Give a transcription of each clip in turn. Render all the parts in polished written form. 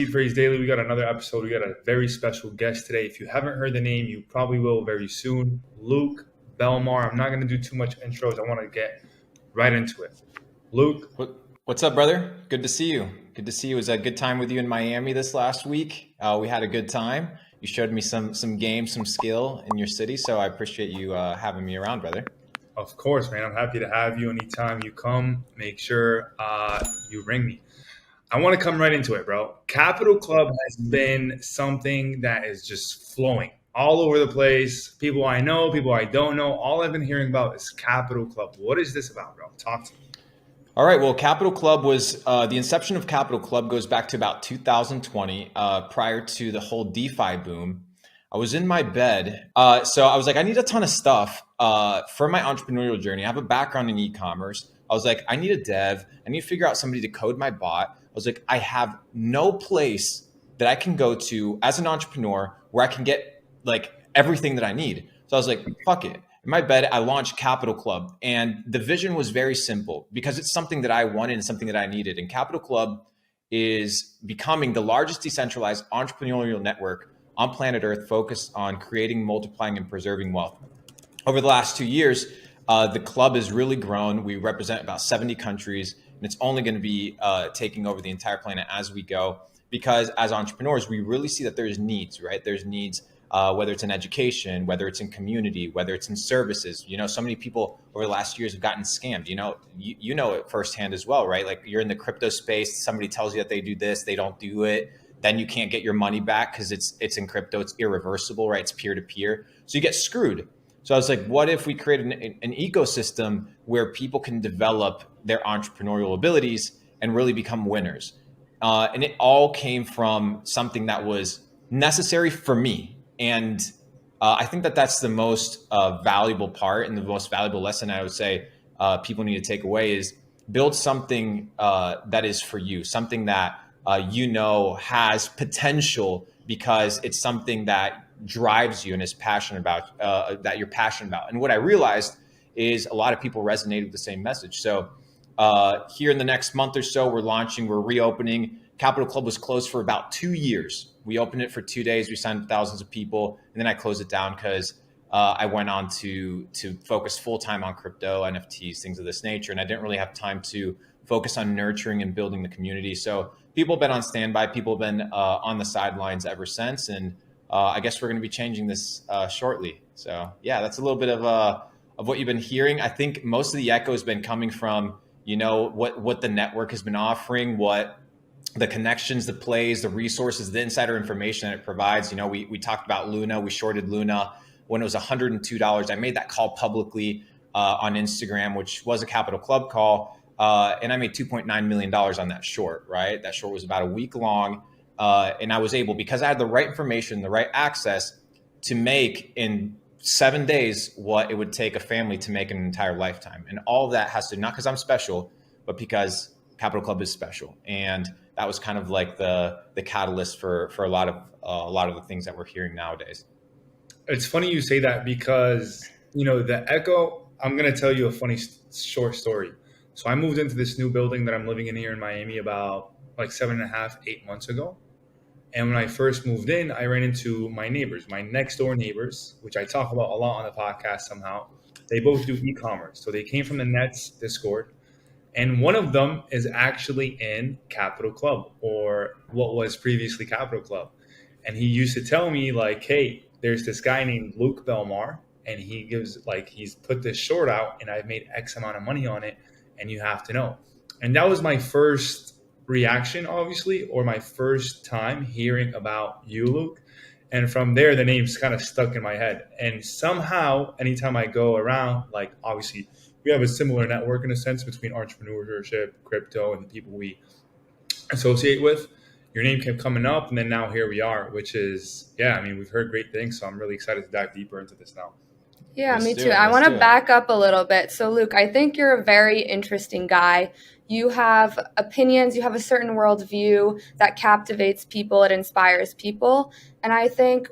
SeedPhraseDaily. We got another episode. We got a very special guest today. If you haven't heard the name, you probably will very soon. Luke Belmar. I'm not going to do too much intros. I want to get right into it. Luke. What's up, brother? Good to see you. Good to see you. It was a good time with you in Miami this last week. We had a good time. You showed me some game, some skill in your city. So I appreciate you having me around, brother. Of course, man. I'm happy to have you. Anytime you come, make sure you ring me. I want to come right into it, bro. Capital Club has been something that is just flowing all over the place. People I know, people I don't know. All I've been hearing about is Capital Club. What is this about, bro? Talk to me. All right. Well, Capital Club was the inception of Capital Club goes back to about 2020, prior to the whole DeFi boom. I was in my bed. So I was like, I need a ton of stuff for my entrepreneurial journey. I have a background in e-commerce. I was like, I need a dev. I need to figure out somebody to code my bot. I was like, I have no place that I can go to as an entrepreneur where I can get like everything that I need. So I was like, fuck it. In my bed, I launched Capital Club, and the vision was very simple because it's something that I wanted and something that I needed. And Capital Club is becoming the largest decentralized entrepreneurial network on planet Earth focused on creating, multiplying, and preserving wealth. Over the last 2 years, the club has really grown. We represent about 70 countries, and it's only going to be taking over the entire planet as we go, because as entrepreneurs, we really see that there's needs, right? There's needs, whether it's in education, whether it's in community, whether it's in services. You know, so many people over the last years have gotten scammed. You know it firsthand as well, right? Like you're in the crypto space, somebody tells you that they do this, they don't do it. Then you can't get your money back because it's in crypto, it's irreversible, right? It's peer-to-peer. So you get screwed. So I was like, what if we create an ecosystem where people can develop their entrepreneurial abilities and really become winners? And it all came from something that was necessary for me. And I think that that's the most valuable part and the most valuable lesson I would say people need to take away is build something that is for you, something that has potential because it's something that drives you and is passionate about, that you're passionate about. And what I realized is a lot of people resonated with the same message. So here in the next month or so, we're reopening. Capital Club was closed for about 2 years. We opened it for 2 days. We signed thousands of people, and then I closed it down because I went on to focus full-time on crypto, NFTs, things of this nature. And I didn't really have time to focus on nurturing and building the community. So people have been on standby. People have been on the sidelines ever since. And I guess we're going to be changing this shortly. So yeah, that's a little bit of what you've been hearing. I think most of the echo has been coming from, what the network has been offering, what the connections, the plays, the resources, the insider information that it provides. We talked about Luna. We shorted Luna when it was $102. I made that call publicly on Instagram, which was a Capital Club call. And I made $2.9 million on that short, right? That short was about a week long. And I was able, because I had the right information, the right access to make in 7 days what it would take a family to make an entire lifetime. And all of that has to, not because I'm special, but because Capital Club is special. And that was kind of like the catalyst for a lot of the things that we're hearing nowadays. It's funny you say that because, the echo, I'm going to tell you a funny short story. So I moved into this new building that I'm living in here in Miami about like 7.5, 8 months ago. And when I first moved in, I ran into my neighbors, my next door neighbors, which I talk about a lot on the podcast somehow. They both do e-commerce. So they came from the Nets Discord. And one of them is actually in Capital Club, or what was previously Capital Club. And he used to tell me like, hey, there's this guy named Luke Belmar, and he's put this short out and I've made X amount of money on it, and you have to know. And that was my first reaction, obviously, or my first time hearing about you, Luke. And from there, the name's kind of stuck in my head. And somehow, anytime I go around, like obviously we have a similar network in a sense between entrepreneurship, crypto, and the people we associate with. Your name kept coming up, and then now here we are, which is, we've heard great things. So I'm really excited to dive deeper into this now. Yeah, me too. I want to back up a little bit. So Luke, I think you're a very interesting guy. You have opinions, you have a certain worldview that captivates people, it inspires people. And I think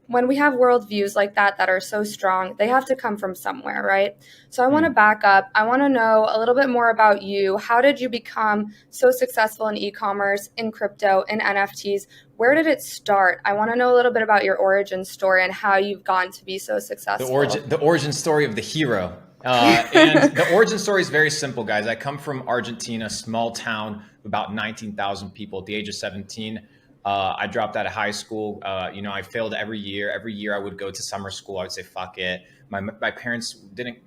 when we have worldviews like that are so strong, they have to come from somewhere, right? So I want to back up. I want to know a little bit more about you. How did you become so successful in e-commerce, in crypto, in NFTs? Where did it start? I want to know a little bit about your origin story and how you've gotten to be so successful. The origin story of the hero. And the origin story is very simple, guys. I come from Argentina, small town, about 19,000 people. At the age of 17, I dropped out of high school. I failed every year. Every year I would go to summer school. I would say, fuck it. My parents didn't,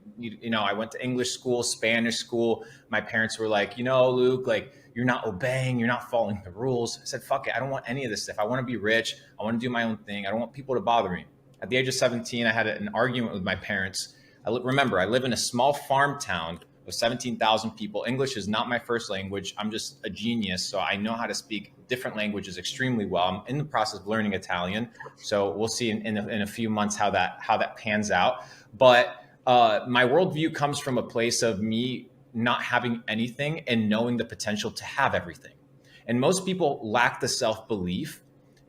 I went to English school, Spanish school. My parents were like, Luke, like, you're not obeying, you're not following the rules. I said, fuck it. I don't want any of this stuff. I want to be rich. I want to do my own thing. I don't want people to bother me. At the age of 17, I had an argument with my parents. Remember, I live in a small farm town with 17,000 people. English is not my first language. I'm just a genius. So I know how to speak different languages extremely well. I'm in the process of learning Italian. So we'll see in a few months how that pans out. But my worldview comes from a place of me not having anything and knowing the potential to have everything. And most people lack the self-belief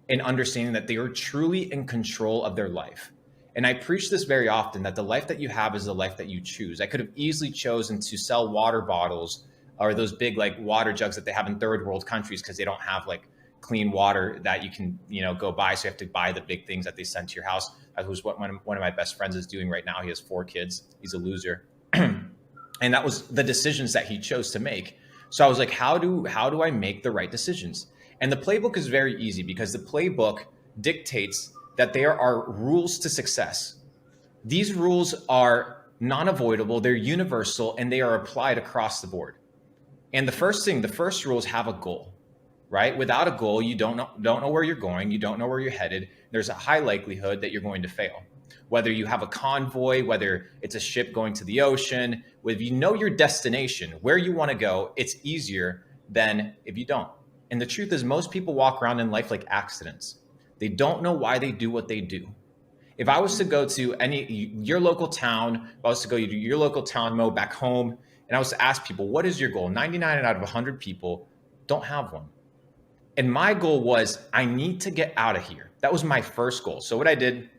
in understanding that they are truly in control of their life. And I preach this very often, that the life that you have is the life that you choose. I could have easily chosen to sell water bottles or those big like water jugs that they have in third world countries because they don't have like clean water that you can, go buy. So you have to buy the big things that they send to your house. That was what one of my best friends is doing right now. He has 4 kids. He's a loser. And that was the decisions that he chose to make. So I was like, how do I make the right decisions? And the playbook is very easy because the playbook dictates that there are rules to success. These rules are non-avoidable, they're universal, and they are applied across the board. And the first rule is have a goal, right? Without a goal, you don't know where you're going, you don't know where you're headed. There's a high likelihood that you're going to fail. Whether you have a convoy, whether it's a ship going to the ocean, if you know your destination, where you want to go, it's easier than if you don't. And the truth is, most people walk around in life like accidents. They don't know why they do what they do. If I was to go to your local town, if I was to go to your local town, Mo, back home, and I was to ask people, what is your goal? 99 out of 100 people don't have one. And my goal was, I need to get out of here. That was my first goal. So what I did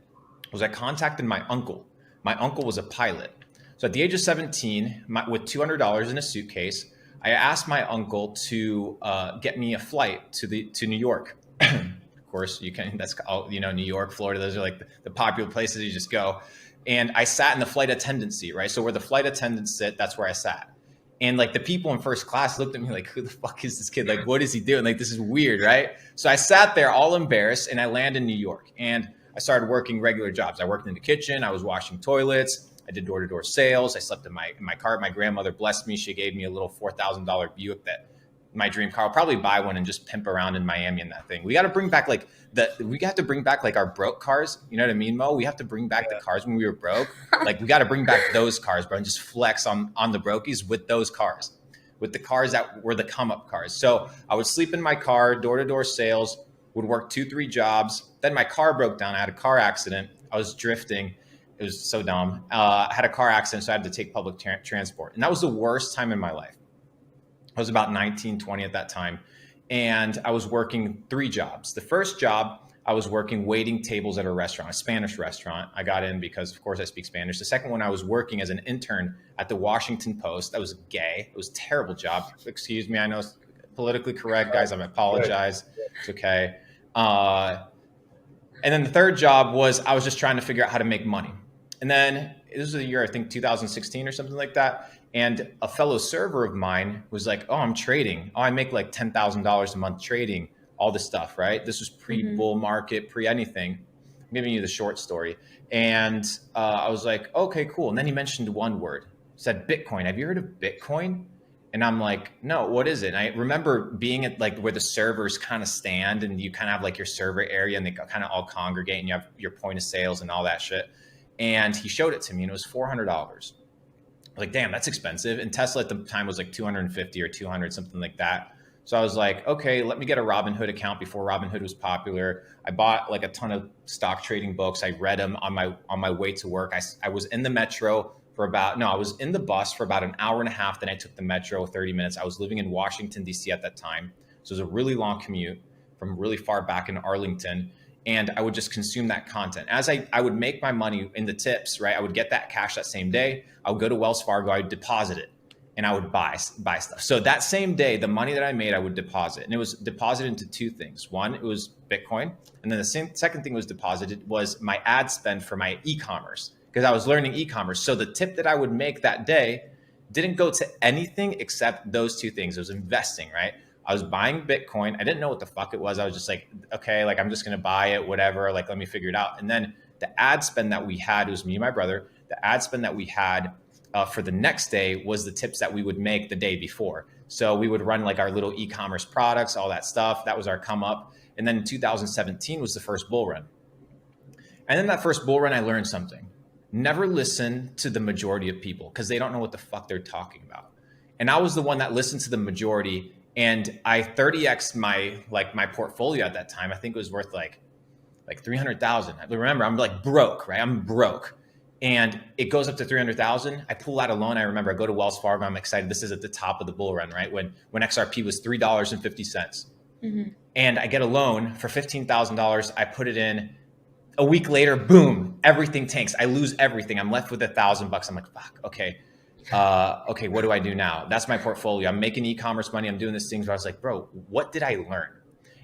was I contacted my uncle. My uncle was a pilot. So at the age of 17, with $200 in a suitcase, I asked my uncle to get me a flight to New York. Of course, that's all, New York, Florida, those are like the popular places you just go. And I sat in the flight attendant seat, right? So where the flight attendants sit, that's where I sat. And like the people in first class looked at me like, who the fuck is this kid? Like, what is he doing? Like, this is weird, right? So I sat there all embarrassed and I landed in New York and I started working regular jobs. I worked in the kitchen. I was washing toilets. I did door-to-door sales. I slept in my car. My grandmother blessed me. She gave me a little $4,000 Buick, that my dream car. I'll probably buy one and just pimp around in Miami in that thing. We got to bring back like our broke cars. You know what I mean, Mo? We have to bring back the cars when we were broke. Like, we got to bring back those cars, bro, and just flex on the brokies with those cars, with the cars that were the come up cars. So I would sleep in my car, door-to-door sales, would work 2-3 jobs. Then my car broke down. I had a car accident. I was drifting. It was so dumb. I had a car accident, so I had to take public transport. And that was the worst time in my life. I was about 19, 20 at that time. And I was working 3 jobs. The first job, I was working waiting tables at a restaurant, a Spanish restaurant. I got in because, of course, I speak Spanish. The second one, I was working as an intern at the Washington Post. That was gay. It was a terrible job. Excuse me. I know it's politically correct, guys. I apologize. It's okay. And then the third job was I was just trying to figure out how to make money. And then this was the year, I think 2016 or something like that. And a fellow server of mine was like, oh, I'm trading. Oh, I make like $10,000 a month trading, all this stuff, right? This was pre-bull market, pre-anything. I'm giving you the short story. And I was like, okay, cool. And then he mentioned one word, said Bitcoin. Have you heard of Bitcoin? And I'm like, no, what is it? And I remember being at like where the servers kind of stand and you kind of have like your server area and they kind of all congregate and you have your point of sales and all that shit. And he showed it to me and it was $400. I was like, damn, that's expensive. And Tesla at the time was like 250 or 200, something like that. So I was like, okay, let me get a Robinhood account before Robinhood was popular. I bought like a ton of stock trading books. I read them on my way to work. I was in the metro I was in the bus for about an hour and a half. Then I took the metro 30 minutes. I was living in Washington, D.C. at that time. So it was a really long commute from really far back in Arlington. and I would just consume that content. As I would make my money in the tips, right? I would get that cash that same day. I would go to Wells Fargo, I would deposit it, and I would buy stuff. So that same day, the money that I made, I would deposit. And it was deposited into two things. One, it was Bitcoin. And then the second thing was deposited was my ad spend for my e-commerce, because I was learning e-commerce. So the tip that I would make that day didn't go to anything except those two things. It was investing, right? I was buying Bitcoin. I didn't know what the fuck it was. I was just like, okay, like I'm just going to buy it, whatever. Like, let me figure it out. And then the ad spend that we had, it was me and my brother. The ad spend that we had for the next day was the tips that we would make the day before. So we would run like our little e-commerce products, all that stuff. That was our come up. And then 2017 was the first bull run. And then that first bull run, I learned something. Never listen to the majority of people because they don't know what the fuck they're talking about. And I was the one that listened to the majority, and I 30x'd my portfolio at that time. I think it was worth like 300,000. Remember, I'm like broke, right? I'm broke. And it goes up to 300,000. I pull out a loan. I remember I go to Wells Fargo. I'm excited. This is at the top of the bull run, right? When XRP was $3.50. Mm-hmm. And I get a loan for $15,000. I put it in. A week later, boom, everything tanks. I lose everything. I'm left with $1,000. I'm like, fuck, okay. Okay, what do I do now? That's my portfolio. I'm making e-commerce money. I'm doing these things. But I was like, bro, what did I learn?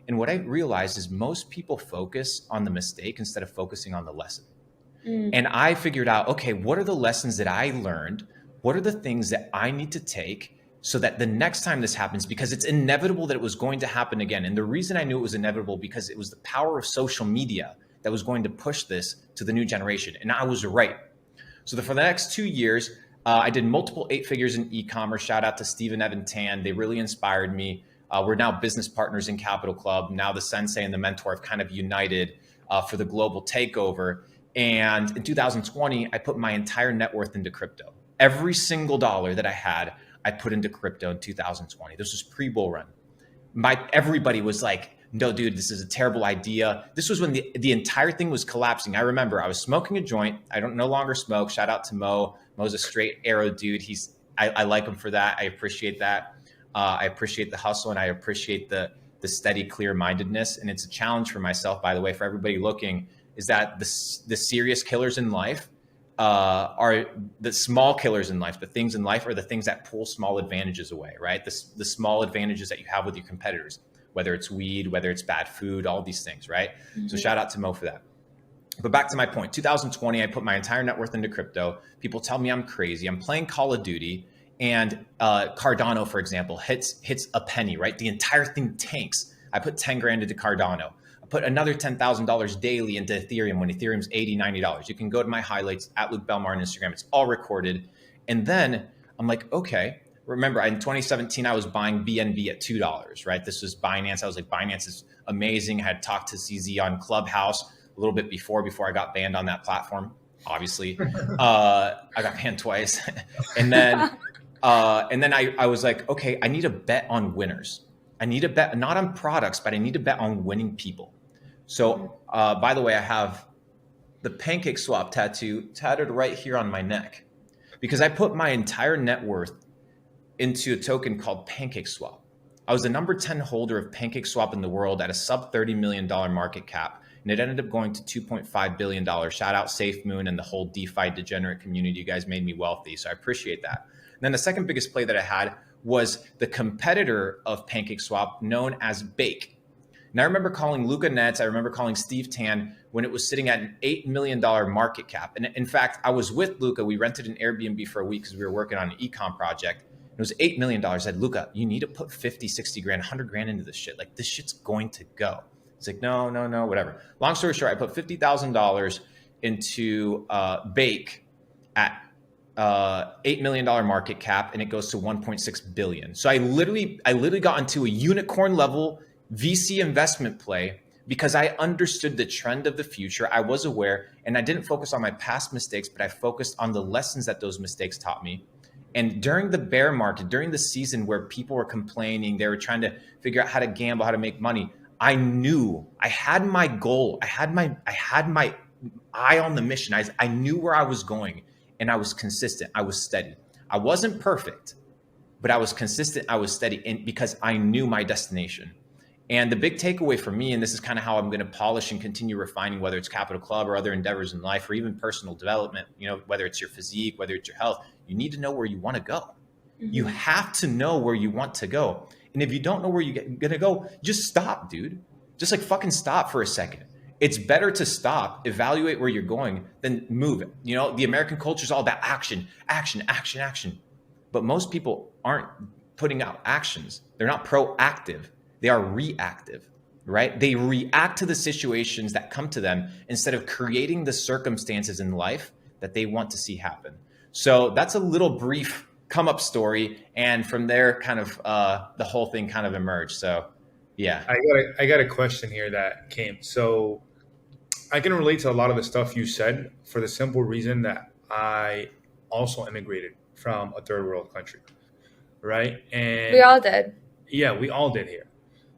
And what I realized is most people focus on the mistake instead of focusing on the lesson. And I figured out, okay, what are the lessons that I learned? What are the things that I need to take so that the next time this happens, because it's inevitable that it was going to happen again. And the reason I knew it was inevitable because it was the power of social media that was going to push this to the new generation. And I was right. So for the next 2 years, I did multiple 8 figures in e-commerce. Shout out to Steve and Evan Tan. They really inspired me. We're now business partners in Capital Club. Now the sensei and the mentor have kind of united for the global takeover. And in 2020, I put my entire net worth into crypto. Every single dollar that I had, I put into crypto in 2020. This was pre-bull run. Everybody was like, no, dude, this is a terrible idea. This was when the entire thing was collapsing. I remember I was smoking a joint. I don't no longer smoke. Shout out to Mo. Mo's a straight arrow dude. I like him for that. I appreciate that. I appreciate the hustle, and I appreciate the steady clear-mindedness. And it's a challenge for myself, by the way, for everybody looking, is that the serious killers in life are the small killers in life. The things in life are the things that pull small advantages away, right? The small advantages that you have with your competitors, whether it's weed, whether it's bad food, all these things, right? Mm-hmm. So shout out to Mo for that. But back to my point, 2020, I put my entire net worth into crypto. People tell me I'm crazy. I'm playing Call of Duty, and Cardano, for example, hits a penny, right? The entire thing tanks. I put 10 grand into Cardano. I put another $10,000 daily into Ethereum when Ethereum's $80, $90. You can go to my highlights at Luke Belmar on Instagram. It's all recorded. And then I'm like, okay. Remember, in 2017, I was buying BNB at $2, right? This was Binance. I was like, Binance is amazing. I had talked to CZ on Clubhouse a little bit before I got banned on that platform, obviously. I got banned twice. And then I was like, okay, I need to bet on winners. I need to bet not on products, but I need to bet on winning people. So by the way, I have the pancake swap tattoo tatted right here on my neck because I put my entire net worth into a token called Pancake Swap. I was the number 10 holder of Pancake Swap in the world at a sub $30 million market cap. And it ended up going to $2.5 billion. Shout out Safe Moon and the whole DeFi degenerate community. You guys made me wealthy. So I appreciate that. And then the second biggest play that I had was the competitor of Pancake Swap known as Bake. And I remember calling Luca Nets. I remember calling Steve Tan when it was sitting at an $8 million market cap. And in fact, I was with Luca. We rented an Airbnb for a week because we were working on an ecom project. It was $8 million. I said, Luca, you need to put 50, 60 grand, 100 grand into this shit. Like, this shit's going to go. He's like, no, whatever. Long story short, I put $50,000 into Bake at $8 million market cap, and it goes to 1.6 billion. So I literally got into a unicorn level VC investment play because I understood the trend of the future. I was aware, and I didn't focus on my past mistakes, but I focused on the lessons that those mistakes taught me. And during the bear market, during the season where people were complaining, they were trying to figure out how to gamble, how to make money, I knew I had my goal. I had my eye on the mission. I knew where I was going, and I was consistent. I was steady. I wasn't perfect, but I was consistent. I was steady, and because I knew my destination. And the big takeaway for me, and this is kind of how I'm going to polish and continue refining, whether it's Capital Club or other endeavors in life, or even personal development, whether it's your physique, whether it's your health, you need to know where you want to go. Mm-hmm. You have to know where you want to go. And if you don't know where you're going to go, just stop, dude. Just like fucking stop for a second. It's better to stop, evaluate where you're going, than move it. The American culture is all about action, action, action, action. But most people aren't putting out actions. They're not proactive. They are reactive, right? They react to the situations that come to them instead of creating the circumstances in life that they want to see happen. So that's a little brief come up story. And from there, kind of the whole thing kind of emerged. So yeah. I got a question here that came. So I can relate to a lot of the stuff you said for the simple reason that I also immigrated from a third world country, right? And we all did. Yeah, we all did here.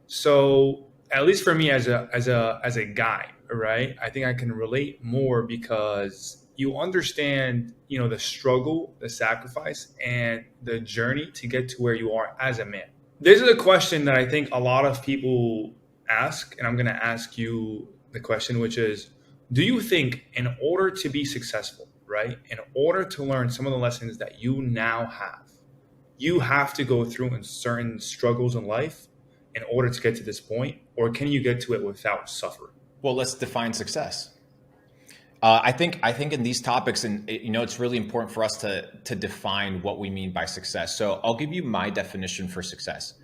So at least for me as a guy, right? I think I can relate more because you understand, the struggle, the sacrifice, and the journey to get to where you are as a man. This is a question that I think a lot of people ask, and I'm going to ask you the question, which is, do you think in order to be successful, right, in order to learn some of the lessons that you now have, you have to go through in certain struggles in life in order to get to this point, or can you get to it without suffering? Well, let's define success. I think in these topics, and it's really important for us to define what we mean by success. So I'll give you my definition for success.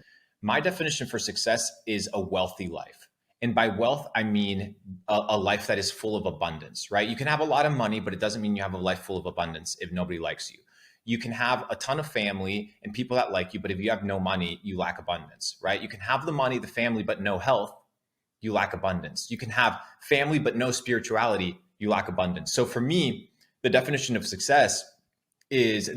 My definition for success is a wealthy life. And by wealth, I mean a life that is full of abundance, right? You can have a lot of money, but it doesn't mean you have a life full of abundance if nobody likes you. You can have a ton of family and people that like you, but if you have no money, you lack abundance, right? You can have the money, the family, but no health, you lack abundance. You can have family, but no spirituality, you lack abundance. So for me, the definition of success is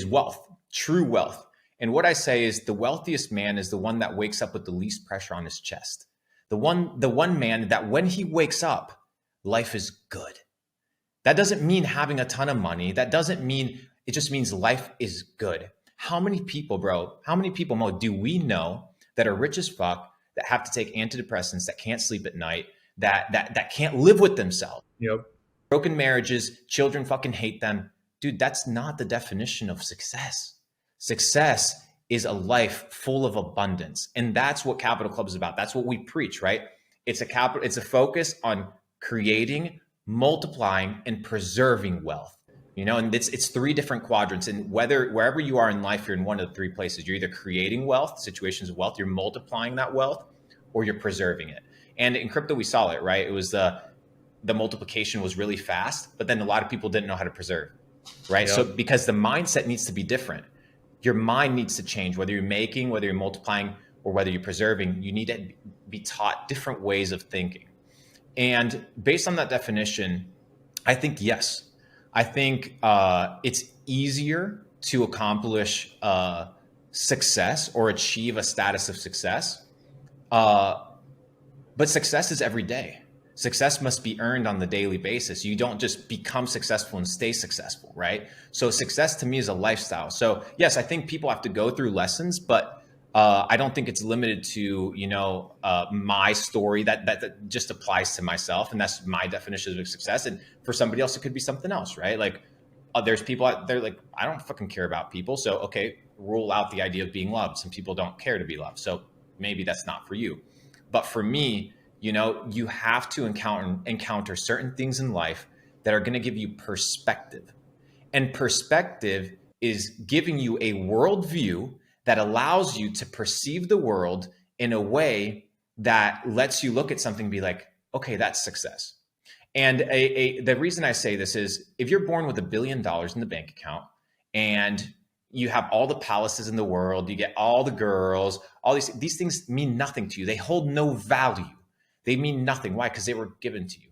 wealth, true wealth. And what I say is the wealthiest man is the one that wakes up with the least pressure on his chest. The one man that when he wakes up, life is good. That doesn't mean having a ton of money. That doesn't mean, it just means life is good. How many people, Mo, do we know that are rich as fuck, that have to take antidepressants, that can't sleep at night, that can't live with themselves? Yep. Broken marriages, children fucking hate them. Dude, that's not the definition of success. Success is a life full of abundance. And that's what Capital Club is about. That's what we preach, right? It's a focus on creating, multiplying, and preserving wealth. And it's three different quadrants. And wherever you are in life, you're in one of the three places. You're either creating wealth, situations of wealth, you're multiplying that wealth, or you're preserving it. And in crypto, we saw it, right? It was the multiplication was really fast, but then a lot of people didn't know how to preserve, right? Yep. So because the mindset needs to be different. Your mind needs to change, whether you're making, whether you're multiplying, or whether you're preserving. You need to be taught different ways of thinking. And based on that definition, I think, yes, I think it's easier to accomplish success or achieve a status of success. But success is every day. Success must be earned on the daily basis. You don't just become successful and stay successful, right? So success to me is a lifestyle. So yes, I think people have to go through lessons, but I don't think it's limited to, my story that just applies to myself. And that's my definition of success. And for somebody else, it could be something else, right? Like there's people out there like, I don't fucking care about people. So, okay, rule out the idea of being loved. Some people don't care to be loved. So maybe that's not for you. But for me, you have to encounter certain things in life that are going to give you perspective. And perspective is giving you a worldview that allows you to perceive the world in a way that lets you look at something and be like, okay, that's success. And the reason I say this is if you're born with $1 billion in the bank account and you have all the palaces in the world, you get all the girls, all these things mean nothing to you. They hold no value. They mean nothing. Why? Because they were given to you.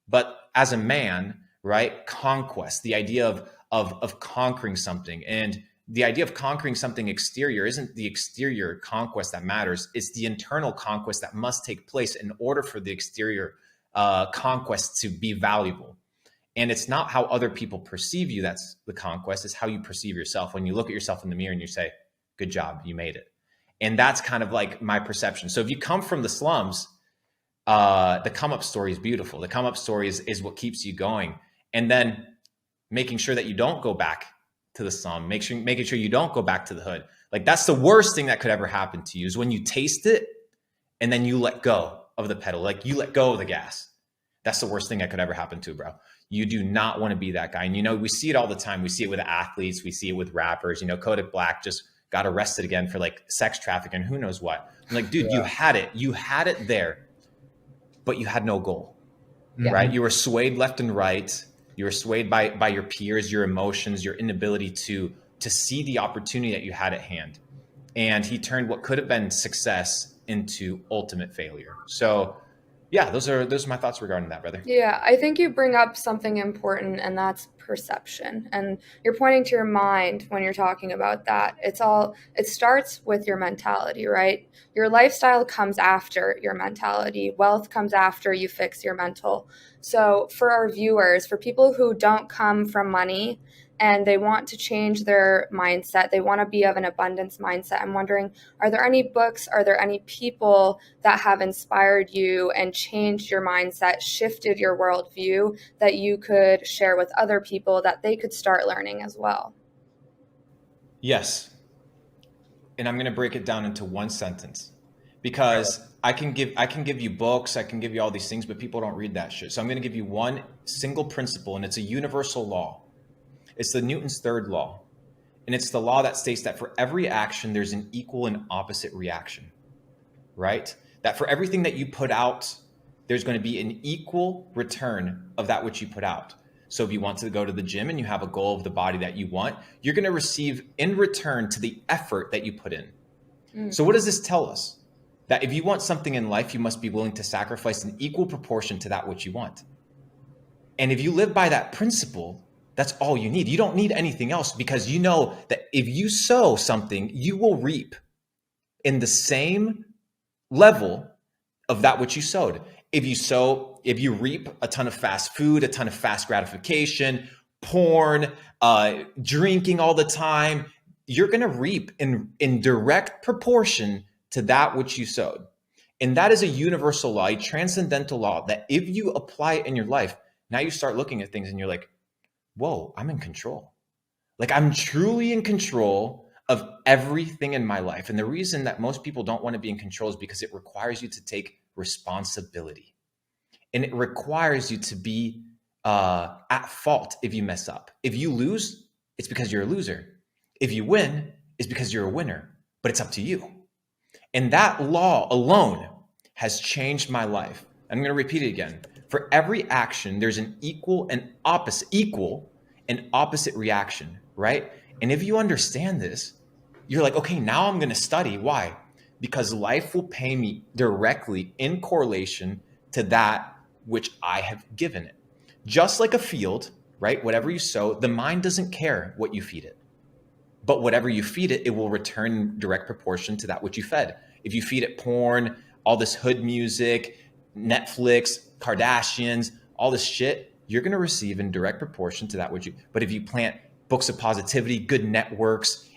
But as a man, right, conquest, the idea of conquering something, and the idea of conquering something exterior isn't the exterior conquest that matters. It's the internal conquest that must take place in order for the exterior conquest to be valuable. And it's not how other people perceive you that's the conquest. It's how you perceive yourself. When you look at yourself in the mirror and you say, good job, you made it. And that's kind of like my perception. So if you come from the slums, the come up story is beautiful. The come up story is what keeps you going. And then making sure that you don't go back to the slum, making sure you don't go back to the hood. Like that's the worst thing that could ever happen to you is when you taste it and then you let go of the pedal, like you let go of the gas. That's the worst thing that could ever happen to, bro. You do not want to be that guy. And you know, we see it all the time. We see it with athletes. We see it with rappers. You know, Kodak Black just got arrested again for like sex trafficking, who knows what. I'm like, dude, you had it there, but you had no goal, right? You were swayed left and right. You were swayed by your peers, your emotions, your inability to see the opportunity that you had at hand. And he turned what could have been success into ultimate failure. So yeah, those are my thoughts regarding that, brother. Yeah, I think you bring up something important, and that's perception. And you're pointing to your mind when you're talking about that. It starts with your mentality, right? Your lifestyle comes after your mentality. Wealth comes after you fix your mental. So for our viewers, for people who don't come from money and they want to change their mindset, they want to be of an abundance mindset, I'm wondering, are there any books, are there any people that have inspired you and changed your mindset, shifted your worldview that you could share with other people that they could start learning as well? Yes. And I'm going to break it down into one sentence because I can give you books, I can give you all these things, but people don't read that shit. So I'm going to give you one single principle, and it's a universal law. It's the Newton's third law. And it's the law that states that for every action, there's an equal and opposite reaction, right? That for everything that you put out, there's going to be an equal return of that which you put out. So if you want to go to the gym and you have a goal of the body that you want, you're going to receive in return to the effort that you put in. So what does this tell us? That if you want something in life, you must be willing to sacrifice an equal proportion to that which you want. And if you live by that principle, that's all you need. You don't need anything else because you know that if you sow something, you will reap in the same level of that which you sowed. If you reap a ton of fast food, a ton of fast gratification, porn, drinking all the time, you're going to reap in direct proportion to that which you sowed. And that is a universal law, a transcendental law that if you apply it in your life, now you start looking at things and you're like, whoa, I'm in control. Like I'm truly in control of everything in my life. And the reason that most people don't want to be in control is because it requires you to take responsibility. And it requires you to be at fault if you mess up. If you lose, it's because you're a loser. If you win, it's because you're a winner. But it's up to you. And that law alone has changed my life. I'm going to repeat it again. For every action, there's an equal and opposite reaction, right? And if you understand this, you're like, okay, now I'm going to study. Why? Because life will pay me directly in correlation to that which I have given it. Just like a field, right? Whatever you sow, the mind doesn't care what you feed it. But whatever you feed it, it will return in direct proportion to that which you fed. If you feed it porn, all this hood music, Netflix, Kardashians, all this shit, you're going to receive in direct proportion to that which you. But if you plant books of positivity, good networks,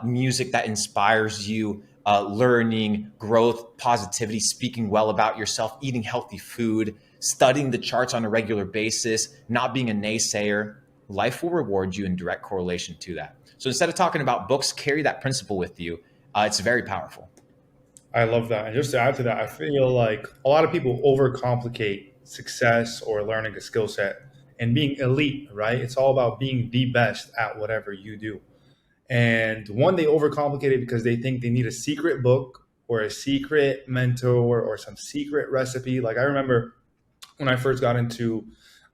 music that inspires you, learning, growth, positivity, speaking well about yourself, eating healthy food, studying the charts on a regular basis, not being a naysayer, life will reward you in direct correlation to that. So instead of talking about books, carry that principle with you. It's very powerful. I love that. And just to add to that, I feel like a lot of people overcomplicate success or learning a skill set and being elite, right? It's all about being the best at whatever you do. And one, they overcomplicate it because they think they need a secret book or a secret mentor or some secret recipe. Like I remember when I first got into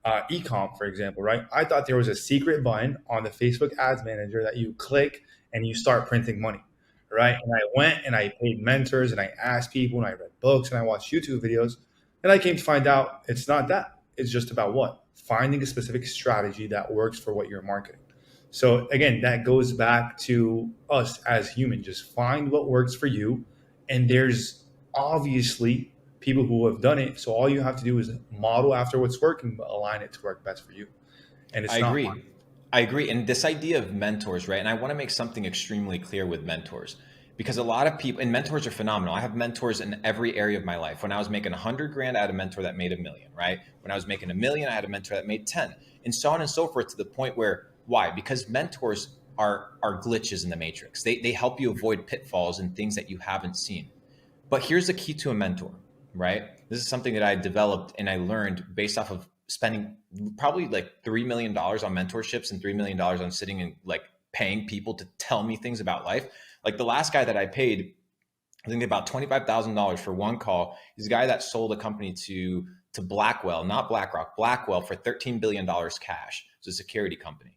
ecom, for example, right? I thought there was a secret button on the Facebook ads manager that you click and you start printing money, right? And I went and I paid mentors and I asked people and I read books and I watched YouTube videos. And I came to find out it's not that. It's just about what? Finding a specific strategy that works for what you're marketing. So again, that goes back to us as humans. Just find what works for you. And there's obviously people who have done it. So all you have to do is model after what's working, but align it to work best for you. And it's not I agree. And this idea of mentors, right? And I want to make something extremely clear with mentors. Because a lot of people, and mentors are phenomenal. I have mentors in every area of my life. When I was making 100 grand, I had a mentor that made $1 million, right? When I was making $1 million, I had a mentor that made 10, and so on and so forth, to the point where, why? Because mentors are glitches in the matrix. They help you avoid pitfalls and things that you haven't seen. But here's the key to a mentor, right? This is something that I developed and I learned based off of spending probably like $3 million on mentorships and $3 million on sitting and like paying people to tell me things about life. Like the last guy that I paid, I think about $25,000 for one call. He's a guy that sold a company to Blackwell, not BlackRock, Blackwell, for $13 billion cash. It's a security company.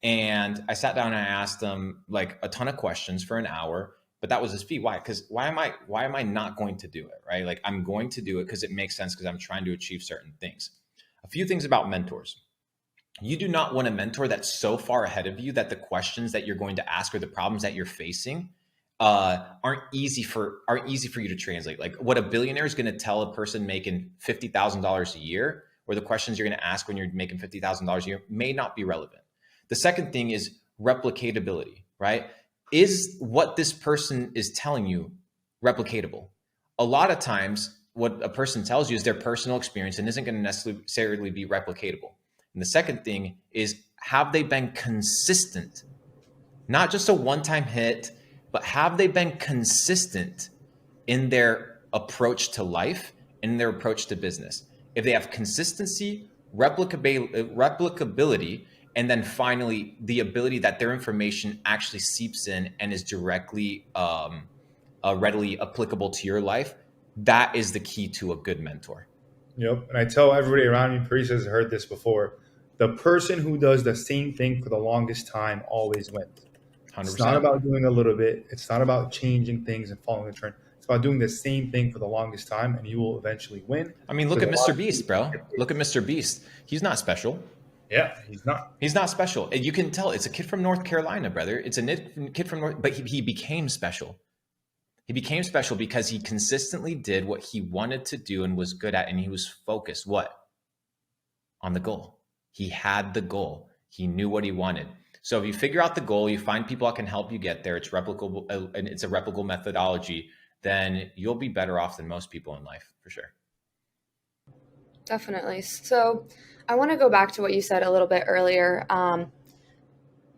And I sat down and I asked him like a ton of questions for an hour, but that was his fee. Why? Because why am I not going to do it, right? Like I'm going to do it because it makes sense, because I'm trying to achieve certain things. A few things about mentors. You do not want a mentor that's so far ahead of you that the questions that you're going to ask or the problems that you're facing aren't easy for you to translate. Like what a billionaire is going to tell a person making $50,000 a year, or the questions you're going to ask when you're making $50,000 a year, may not be relevant. The second thing is replicatability, right? Is what this person is telling you replicatable? A lot of times, what a person tells you is their personal experience and isn't going to necessarily be replicatable. And the second thing is, have they been consistent? Not just a one-time hit, but have they been consistent in their approach to life and their approach to business? If they have consistency, replicability, and then finally the ability that their information actually seeps in and is directly readily applicable to your life, that is the key to a good mentor. Yep. And I tell everybody around me, Paris has heard this before, the person who does the same thing for the longest time always wins. 100%. It's not about doing a little bit. It's not about changing things and following the trend. It's about doing the same thing for the longest time, and you will eventually win. I mean, look at Mr. Beast, bro. Look at Mr. Beast. He's not special. Yeah, he's not. He's not special. And you can tell it's a kid from North Carolina, brother. It's a kid from North, but he became special. He became special because he consistently did what he wanted to do and was good at, and he was focused, what? On the goal. He had the goal. He knew what he wanted. So if you figure out the goal, you find people that can help you get there, it's replicable, and it's a replicable methodology, then you'll be better off than most people in life, for sure. Definitely. So I want to go back to what you said a little bit earlier.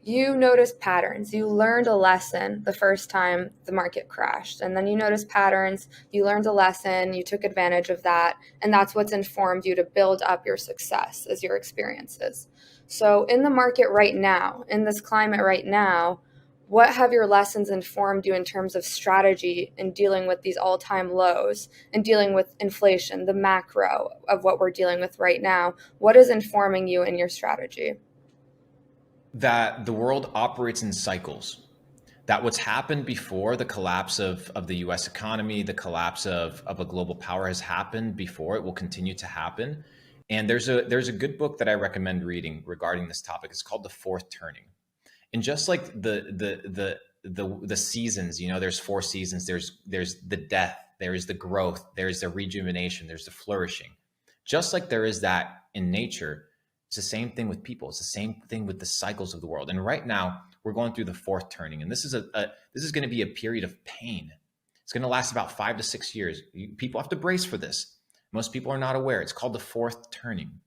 You noticed patterns. You learned a lesson the first time the market crashed, and then you noticed patterns. You learned a lesson. You took advantage of that, and that's what's informed you to build up your success as your experiences. So in the market right now, in this climate right now, what have your lessons informed you in terms of strategy in dealing with these all-time lows and dealing with inflation, the macro of what we're dealing with right now? What is informing you in your strategy? That the world operates in cycles. That what's happened before, the collapse of the US economy, the collapse of a global power has happened before. It will continue to happen. And there's a good book that I recommend reading regarding this topic. It's called The Fourth Turning. And just like the seasons, you know, there's 4 seasons. There's the death, there's the growth, there's the rejuvenation, there's the flourishing. Just like there is that in nature, it's the same thing with people. It's the same thing with the cycles of the world. And right now we're going through the fourth turning, and this is going to be a period of pain. It's going to last about 5 to 6 years. People have to brace for this. Most people are not aware. It's called the fourth turning.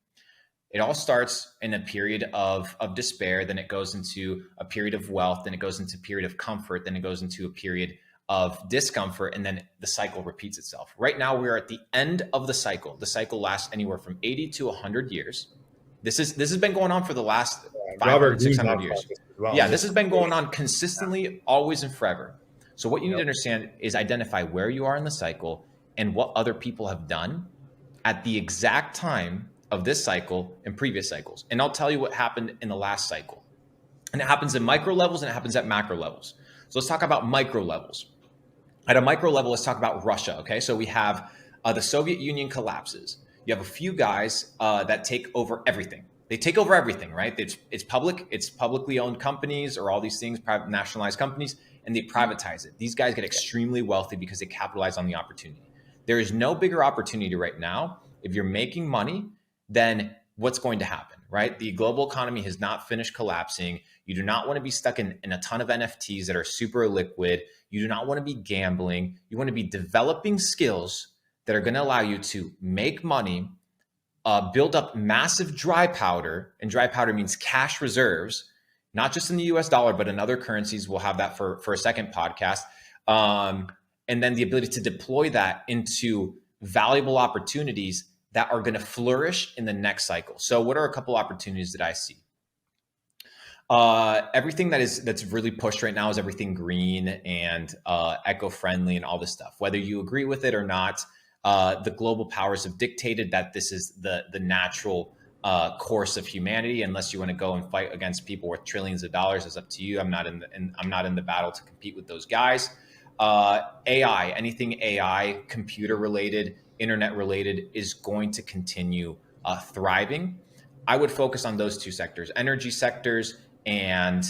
It all starts in a period of despair, then it goes into a period of wealth, then it goes into a period of comfort, then it goes into a period of discomfort, and then the cycle repeats itself. Right now, we're at the end of the cycle. The cycle lasts anywhere from 80 to 100 years. This has been going on for the last 500, 600 years. Well. Yeah, this has been going on consistently, always and forever. So what you need to understand is identify where you are in the cycle and what other people have done at the exact time of this cycle and previous cycles. And I'll tell you what happened in the last cycle. And it happens at micro levels and it happens at macro levels. So let's talk about micro levels. At a micro level, let's talk about Russia, okay? So we have the Soviet Union collapses. You have a few guys that take over everything. They take over everything, right? It's public, it's publicly owned companies or all these things, private nationalized companies, and they privatize it. These guys get extremely wealthy because they capitalize on the opportunity. There is no bigger opportunity right now if you're making money than what's going to happen, right? The global economy has not finished collapsing. You do not want to be stuck in a ton of NFTs that are super liquid. You do not want to be gambling. You want to be developing skills that are going to allow you to make money, build up massive dry powder, and dry powder means cash reserves, not just in the US dollar, but in other currencies. We'll have that for a second podcast. And then the ability to deploy that into valuable opportunities that are going to flourish in the next cycle. So what are a couple opportunities that I see? Everything that's really pushed right now is everything green and eco-friendly and all this stuff. Whether you agree with it or not, the global powers have dictated that this is the natural course of humanity. Unless you want to go and fight against people worth trillions of dollars, it's up to you. I'm not in the battle to compete with those guys. AI, anything AI, computer related, internet related, is going to continue thriving. I would focus on those two sectors: energy sectors and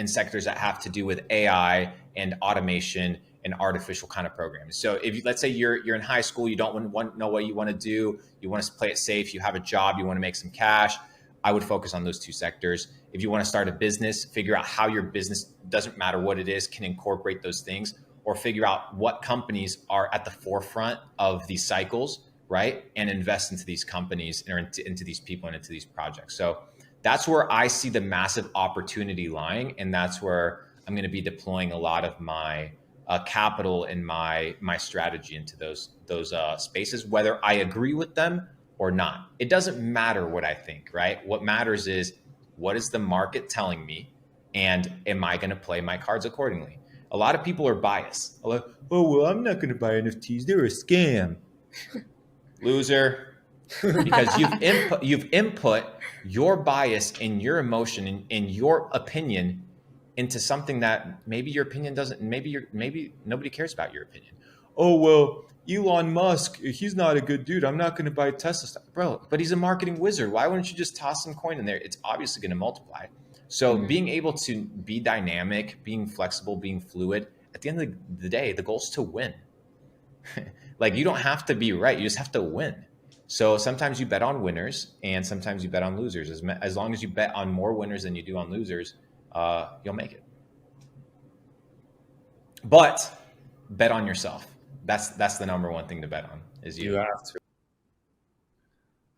sectors that have to do with AI and automation and artificial kind of programming. So if you, let's say you're in high school, you don't want know what you want to do, you want to play it safe, you have a job, you want to make some cash, I would focus on those two sectors. If you want to start a business, figure out how your business, doesn't matter what it is, can incorporate those things, or figure out what companies are at the forefront of these cycles, right? And invest into these companies or into these people and into these projects. So that's where I see the massive opportunity lying. And that's where I'm going to be deploying a lot of my capital and my strategy into those spaces, whether I agree with them or not. It doesn't matter what I think, right? What matters is, what is the market telling me? And am I going to play my cards accordingly? A lot of people are biased. Like, oh, well, I'm not going to buy NFTs. They're a scam. Loser. Because you've input your bias and your emotion and your opinion into something that maybe your opinion doesn't, maybe nobody cares about your opinion. Oh, well, Elon Musk, he's not a good dude. I'm not going to buy Tesla stock. Bro, but he's a marketing wizard. Why wouldn't you just toss some coin in there? It's obviously going to multiply. So being able to be dynamic, being flexible, being fluid, at the end of the day, the goal is to win. Like, you don't have to be right. You just have to win. So sometimes you bet on winners and sometimes you bet on losers. As long as you bet on more winners than you do on losers, you'll make it. But bet on yourself. That's the number one thing to bet on, is you. You have to.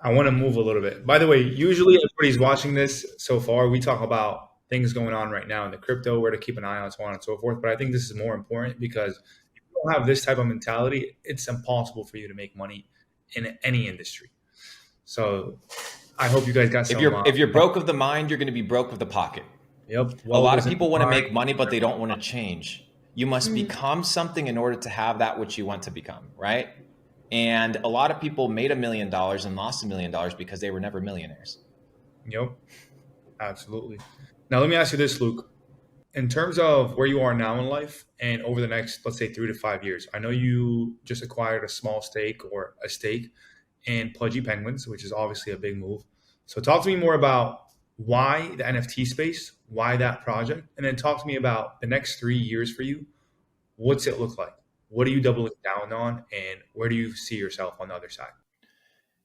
I want to move a little bit. By the way, usually everybody's watching this so far. We talk about things going on right now in the crypto, where to keep an eye on, so on and so forth. But I think this is more important because if you don't have this type of mentality, it's impossible for you to make money in any industry. So I hope you guys got some. If you're broke of the mind, you're going to be broke of the pocket. Yep. A lot of people want to make money, but they don't want to change. You must become something in order to have that which you want to become, right? And a lot of people made $1 million and lost $1 million because they were never millionaires. Yep, absolutely. Now, let me ask you this, Luke. In terms of where you are now in life and over the next, let's say, 3 to 5 years, I know you just acquired a small stake or a stake in Pudgy Penguins, which is obviously a big move. So talk to me more about why the NFT space, why that project, and then talk to me about the next 3 years for you. What's it look like? What are you doubling down on, and where do you see yourself on the other side?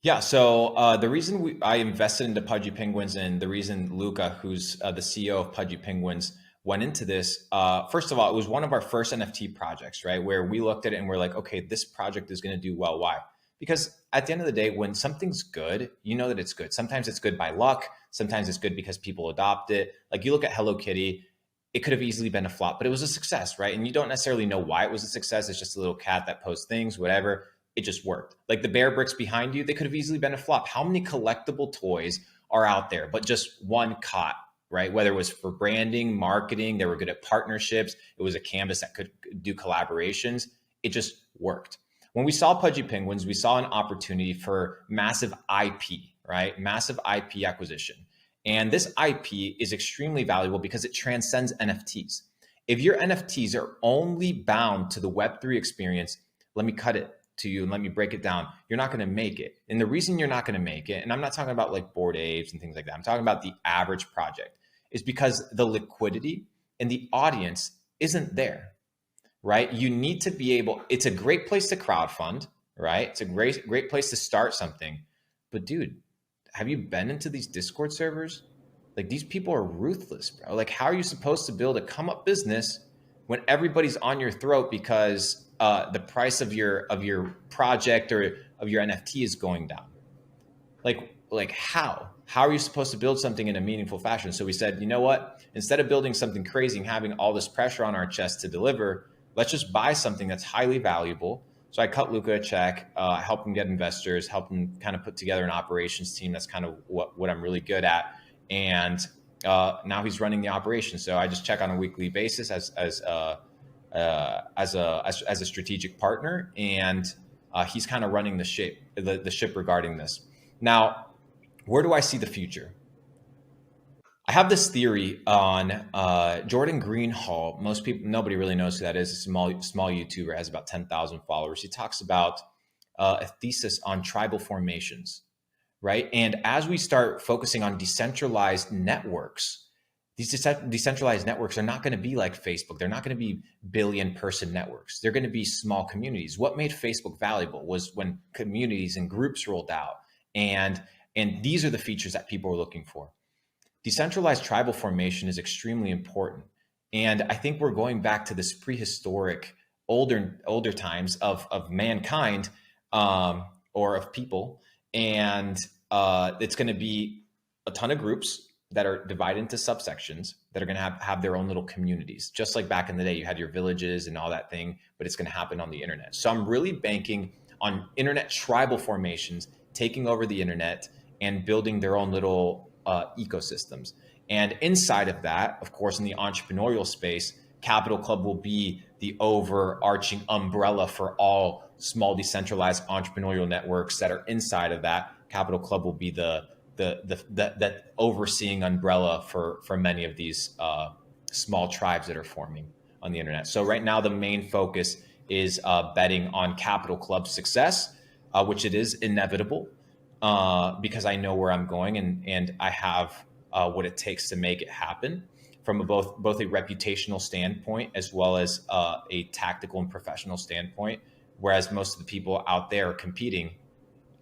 Yeah, so the reason I invested into Pudgy Penguins, and the reason Luca, who's the CEO of Pudgy Penguins, went into this, first of all, it was one of our first NFT projects, right? Where we looked at it and we're like, okay, this project is going to do well. Why? Because at the end of the day, when something's good, you know that it's good. Sometimes it's good by luck. Sometimes it's good because people adopt it. Like, you look at Hello Kitty, it could have easily been a flop, but it was a success, right? And you don't necessarily know why it was a success. It's just a little cat that posts things, whatever. It just worked. Like the bear bricks behind you, they could have easily been a flop. How many collectible toys are out there, but just one caught, right? Whether it was for branding, marketing, they were good at partnerships. It was a canvas that could do collaborations. It just worked. When we saw Pudgy Penguins, we saw an opportunity for massive IP, right? Massive IP acquisition. And this IP is extremely valuable because it transcends NFTs. If your NFTs are only bound to the Web3 experience, let me cut it to you and let me break it down. You're not going to make it. And the reason you're not going to make it, and I'm not talking about like Bored Apes and things like that, I'm talking about the average project, is because the liquidity and the audience isn't there, right? You need to be able, it's a great place to crowdfund, right? It's a great place to start something, But dude, have you been into these Discord servers? Like, these people are ruthless, bro. Like, how are you supposed to build a come up business when everybody's on your throat because the price of your project or of your NFT is going down? Like how are you supposed to build something in a meaningful fashion? So we said, you know what? Instead of building something crazy and having all this pressure on our chest to deliver, let's just buy something that's highly valuable. So I cut Luca a check, help him get investors, help him kind of put together an operations team. That's kind of what I'm really good at. And now he's running the operation. So I just check on a weekly basis as a strategic partner, and he's kind of running the ship regarding this. Now, where do I see the future? I have this theory on Jordan Greenhall. Nobody really knows who that is. A small YouTuber, has about 10,000 followers. He talks about a thesis on tribal formations, right? And as we start focusing on decentralized networks, these decentralized networks are not going to be like Facebook. They're not going to be billion-person networks. They're going to be small communities. What made Facebook valuable was when communities and groups rolled out. And these are the features that people are looking for. Decentralized tribal formation is extremely important. And I think we're going back to this prehistoric, older times of mankind or of people. And it's going to be a ton of groups that are divided into subsections that are going to have their own little communities. Just like back in the day, you had your villages and all that thing, but it's going to happen on the internet. So I'm really banking on internet tribal formations taking over the internet and building their own little ecosystems. And inside of that, of course, in the entrepreneurial space, Capital Club will be the overarching umbrella for all small decentralized entrepreneurial networks that are inside of that. Capital Club will be the overseeing umbrella for many of these small tribes that are forming on the internet. So right now, the main focus is betting on Capital Club's success, which it is inevitable because I know where I'm going and I have what it takes to make it happen from both a reputational standpoint as well as a tactical and professional standpoint. Whereas most of the people out there are competing,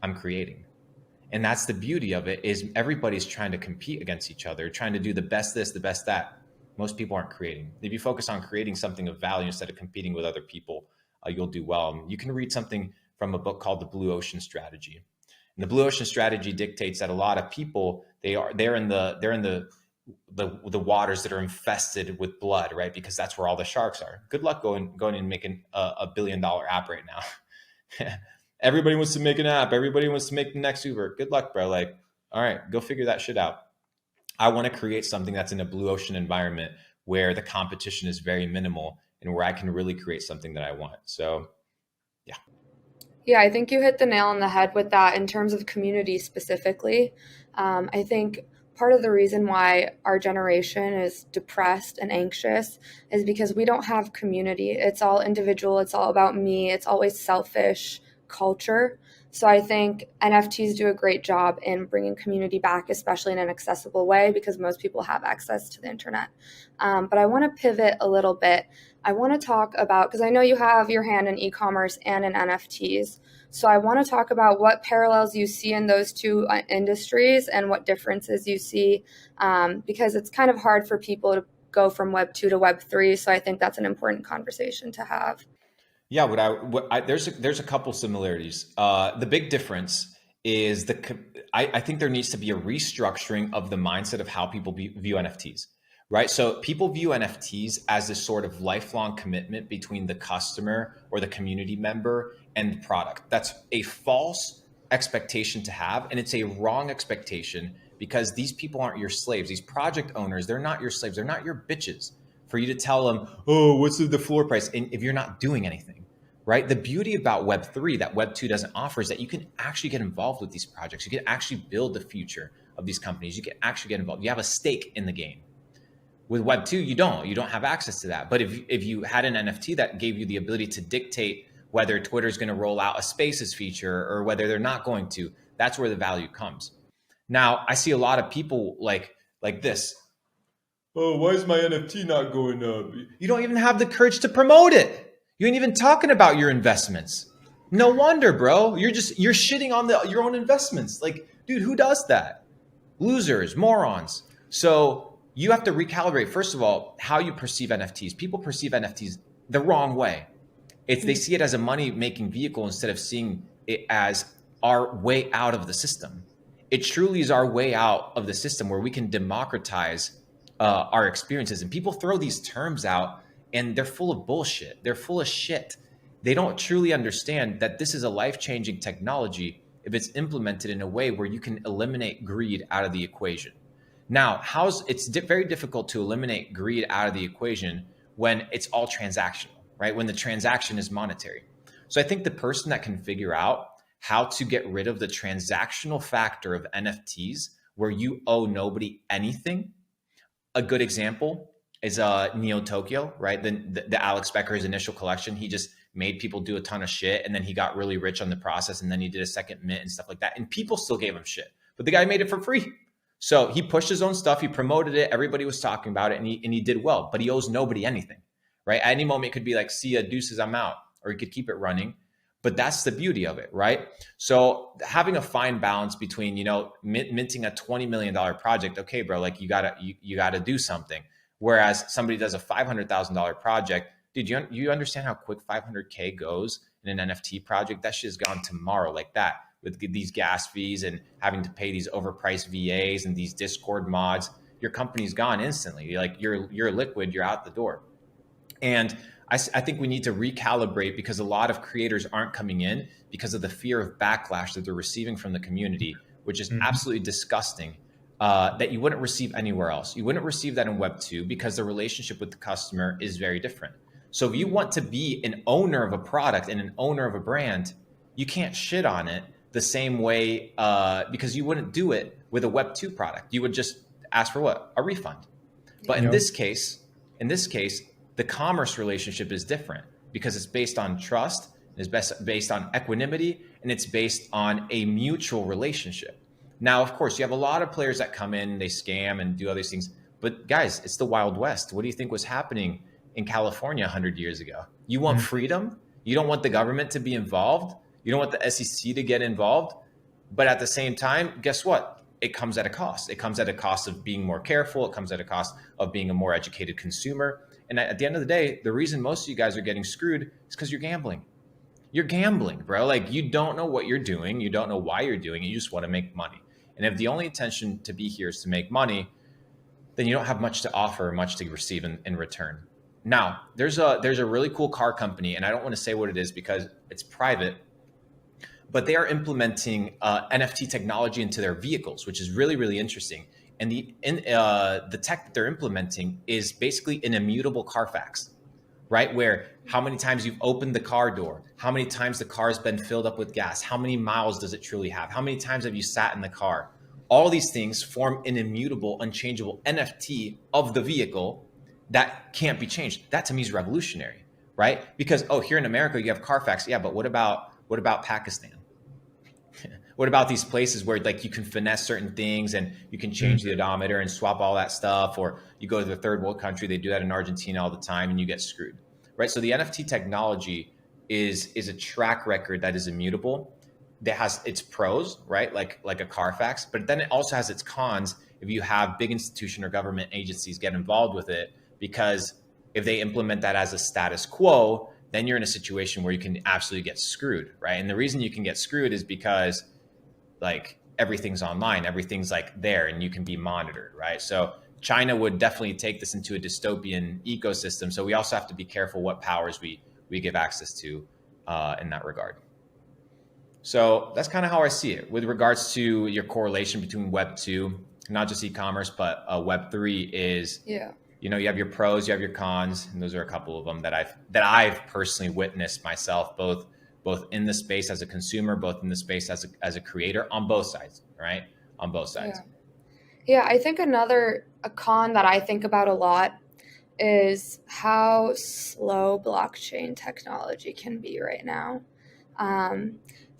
I'm creating. And that's the beauty of it, is everybody's trying to compete against each other, trying to do the best this, the best that. Most people aren't creating. If you focus on creating something of value instead of competing with other people, you'll do well. You can read something from a book called The Blue Ocean Strategy. And the Blue Ocean Strategy dictates that a lot of people, they're in the waters that are infested with blood, right? Because that's where all the sharks are. Good luck going and making a $1 billion app right now. Everybody wants to make an app. Everybody wants to make the next Uber. Good luck, bro. Like, all right, go figure that shit out. I want to create something that's in a blue ocean environment where the competition is very minimal and where I can really create something that I want. So, yeah. Yeah, I think you hit the nail on the head with that in terms of community specifically. I think part of the reason why our generation is depressed and anxious is because we don't have community. It's all individual. It's all about me. It's always selfish culture. So I think NFTs do a great job in bringing community back, especially in an accessible way, because most people have access to the internet. But I want to pivot a little bit. I want to talk about, because I know you have your hand in e-commerce and in NFTs. So I want to talk about what parallels you see in those two industries and what differences you see, because it's kind of hard for people to go from Web 2 to Web 3. So I think that's an important conversation to have. Yeah, there's a couple similarities. The big difference is I think there needs to be a restructuring of the mindset of how people view NFTs, right? So people view NFTs as this sort of lifelong commitment between the customer or the community member and the product. That's a false expectation to have, and it's a wrong expectation because these people aren't your slaves. These project owners, they're not your slaves. They're not your bitches for you to tell them, oh, what's the floor price? And if you're not doing anything, right? The beauty about Web3 that Web 2 doesn't offer is that you can actually get involved with these projects. You can actually build the future of these companies. You can actually get involved. You have a stake in the game. With Web 2, you don't have access to that. But if you had an NFT that gave you the ability to dictate whether Twitter is going to roll out a Spaces feature or whether they're not going to, that's where the value comes. Now, I see a lot of people like this. Oh, why is my NFT not going up? You don't even have the courage to promote it. You ain't even talking about your investments. No wonder, bro. You're shitting on your own investments. Like, dude, who does that? Losers, morons. So you have to recalibrate, first of all, how you perceive NFTs. People perceive NFTs the wrong way. They see it as a money-making vehicle instead of seeing it as our way out of the system. It truly is our way out of the system where we can democratize our experiences. And people throw these terms out and they're full of bullshit. They're full of shit. They don't truly understand that this is a life-changing technology if it's implemented in a way where you can eliminate greed out of the equation. Now, it's very difficult to eliminate greed out of the equation when it's all transactional, right? When the transaction is monetary. So I think the person that can figure out how to get rid of the transactional factor of NFTs where you owe nobody anything. A good example is Neo Tokyo, right? The Alex Becker's initial collection, he just made people do a ton of shit, and then he got really rich on the process, and then he did a second mint and stuff like that, and people still gave him shit, but the guy made it for free. So he pushed his own stuff, he promoted it, everybody was talking about it, and he did well, but he owes nobody anything, right? At any moment it could be like, see ya, deuces, I'm out, or he could keep it running. But that's the beauty of it, right? So having a fine balance between, minting a $20 million project, okay, bro, like you gotta do something. Whereas somebody does a $500,000 project, dude, you understand how quick 500K goes in an NFT project? That shit is gone tomorrow, like that, with these gas fees and having to pay these overpriced VAs and these Discord mods. Your company's gone instantly. You're liquid, you're out the door. And I think we need to recalibrate because a lot of creators aren't coming in because of the fear of backlash that they're receiving from the community, which is absolutely disgusting, that you wouldn't receive anywhere else. You wouldn't receive that in Web 2 because the relationship with the customer is very different. So if you want to be an owner of a product and an owner of a brand, you can't shit on it the same way because you wouldn't do it with a Web 2 product. You would just ask for what? A refund. But in this case, the commerce relationship is different because it's based on trust, it's based on equanimity, and it's based on a mutual relationship. Now, of course, you have a lot of players that come in, they scam and do other things. But guys, it's the Wild West. What do you think was happening in California 100 years ago? You want freedom? You don't want the government to be involved? You don't want the SEC to get involved? But at the same time, guess what? It comes at a cost. It comes at a cost of being more careful. It comes at a cost of being a more educated consumer. And at the end of the day, the reason most of you guys are getting screwed is because you're gambling. You're gambling, bro. Like, you don't know what you're doing. You don't know why you're doing it. You just want to make money. And if the only intention to be here is to make money, then you don't have much to offer, much to receive in return. Now, there's a really cool car company, and I don't want to say what it is because it's private, but they are implementing NFT technology into their vehicles, which is really, really interesting. And the tech that they're implementing is basically an immutable Carfax, right? Where how many times you've opened the car door, how many times the car has been filled up with gas, how many miles does it truly have, how many times have you sat in the car? All these things form an immutable, unchangeable NFT of the vehicle that can't be changed. That to me is revolutionary, right? Because, here in America, you have Carfax. Yeah, but what about Pakistan? What about these places where like you can finesse certain things and you can change the odometer and swap all that stuff? Or you go to the third world country, they do that in Argentina all the time and you get screwed, right? So the NFT technology is a track record that is immutable, that has its pros, right? Like a Carfax, but then it also has its cons if you have big institution or government agencies get involved with it, because if they implement that as a status quo, then you're in a situation where you can absolutely get screwed, right? And the reason you can get screwed is because like everything's online, everything's like there and you can be monitored, right? So China would definitely take this into a dystopian ecosystem. So we also have to be careful what powers we give access to in that regard. So that's kind of how I see it. With regards to your correlation between Web 2, not just e-commerce, but Web 3 is, you have your pros, you have your cons, and those are a couple of them that I've personally witnessed myself, both in the space as a consumer, both in the space as a creator, on both sides, right? On both sides. Yeah, I think a con that I think about a lot is how slow blockchain technology can be right now.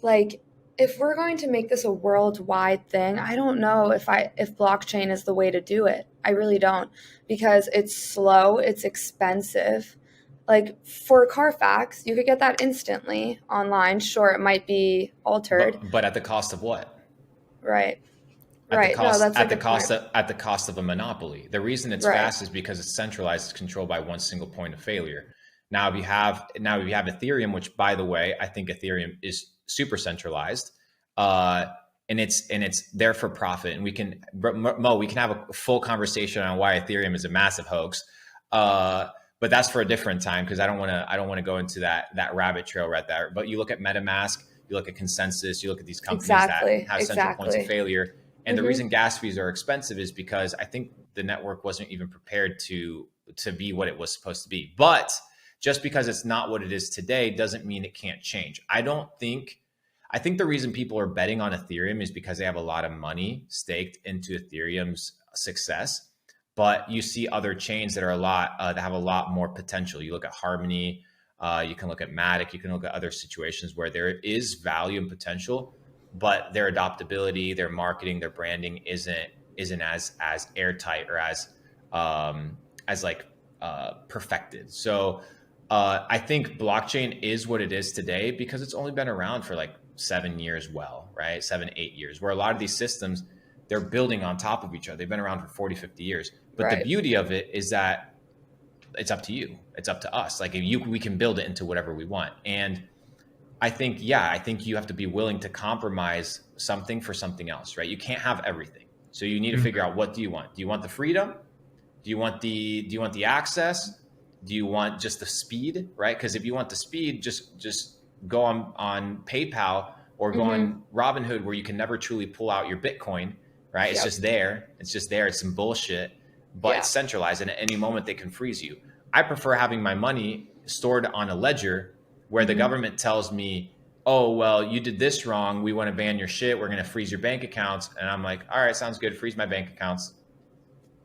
Like, if we're going to make this a worldwide thing, I don't know if blockchain is the way to do it. I really don't, because it's slow, it's expensive. Like for Carfax, you could get that instantly online. Sure, it might be altered. But at the cost of what? Right. At the Right. No, cost that's a good point. at the cost of a monopoly. The reason it's Right. fast is because it's centralized, it's controlled by one single point of failure. Now if you have Ethereum, which by the way, I think Ethereum is super centralized, and it's there for profit. And we can have a full conversation on why Ethereum is a massive hoax. But that's for a different time, because I don't want to go into that rabbit trail right there. But you look at MetaMask, you look at Consensus, you look at these companies that have central points of failure. And the reason gas fees are expensive is because I think the network wasn't even prepared to be what it was supposed to be. But just because it's not what it is today doesn't mean it can't change. I think the reason people are betting on Ethereum is because they have a lot of money staked into Ethereum's success. But you see other chains that are that have a lot more potential. You look at Harmony, you can look at Matic, you can look at other situations where there is value and potential, but their adoptability, their marketing, their branding isn't as airtight or as perfected. So I think blockchain is what it is today because it's only been around for like 7 years, right? 7, 8 years, where a lot of these systems, they're building on top of each other. They've been around for 40, 50 years. But the beauty of it is that it's up to you. It's up to us. Like we can build it into whatever we want. And I think you have to be willing to compromise something for something else, right? You can't have everything. So you need to figure out, what do you want? Do you want the freedom? Do you want the access? Do you want just the speed, right? Because if you want the speed, just go on PayPal or go on Robinhood, where you can never truly pull out your Bitcoin, right? It's just there. It's some bullshit, but it's centralized, and at any moment they can freeze you. I prefer having my money stored on a ledger where the government tells me, oh, well, you did this wrong. We want to ban your shit. We're going to freeze your bank accounts. And I'm like, all right, sounds good. Freeze my bank accounts.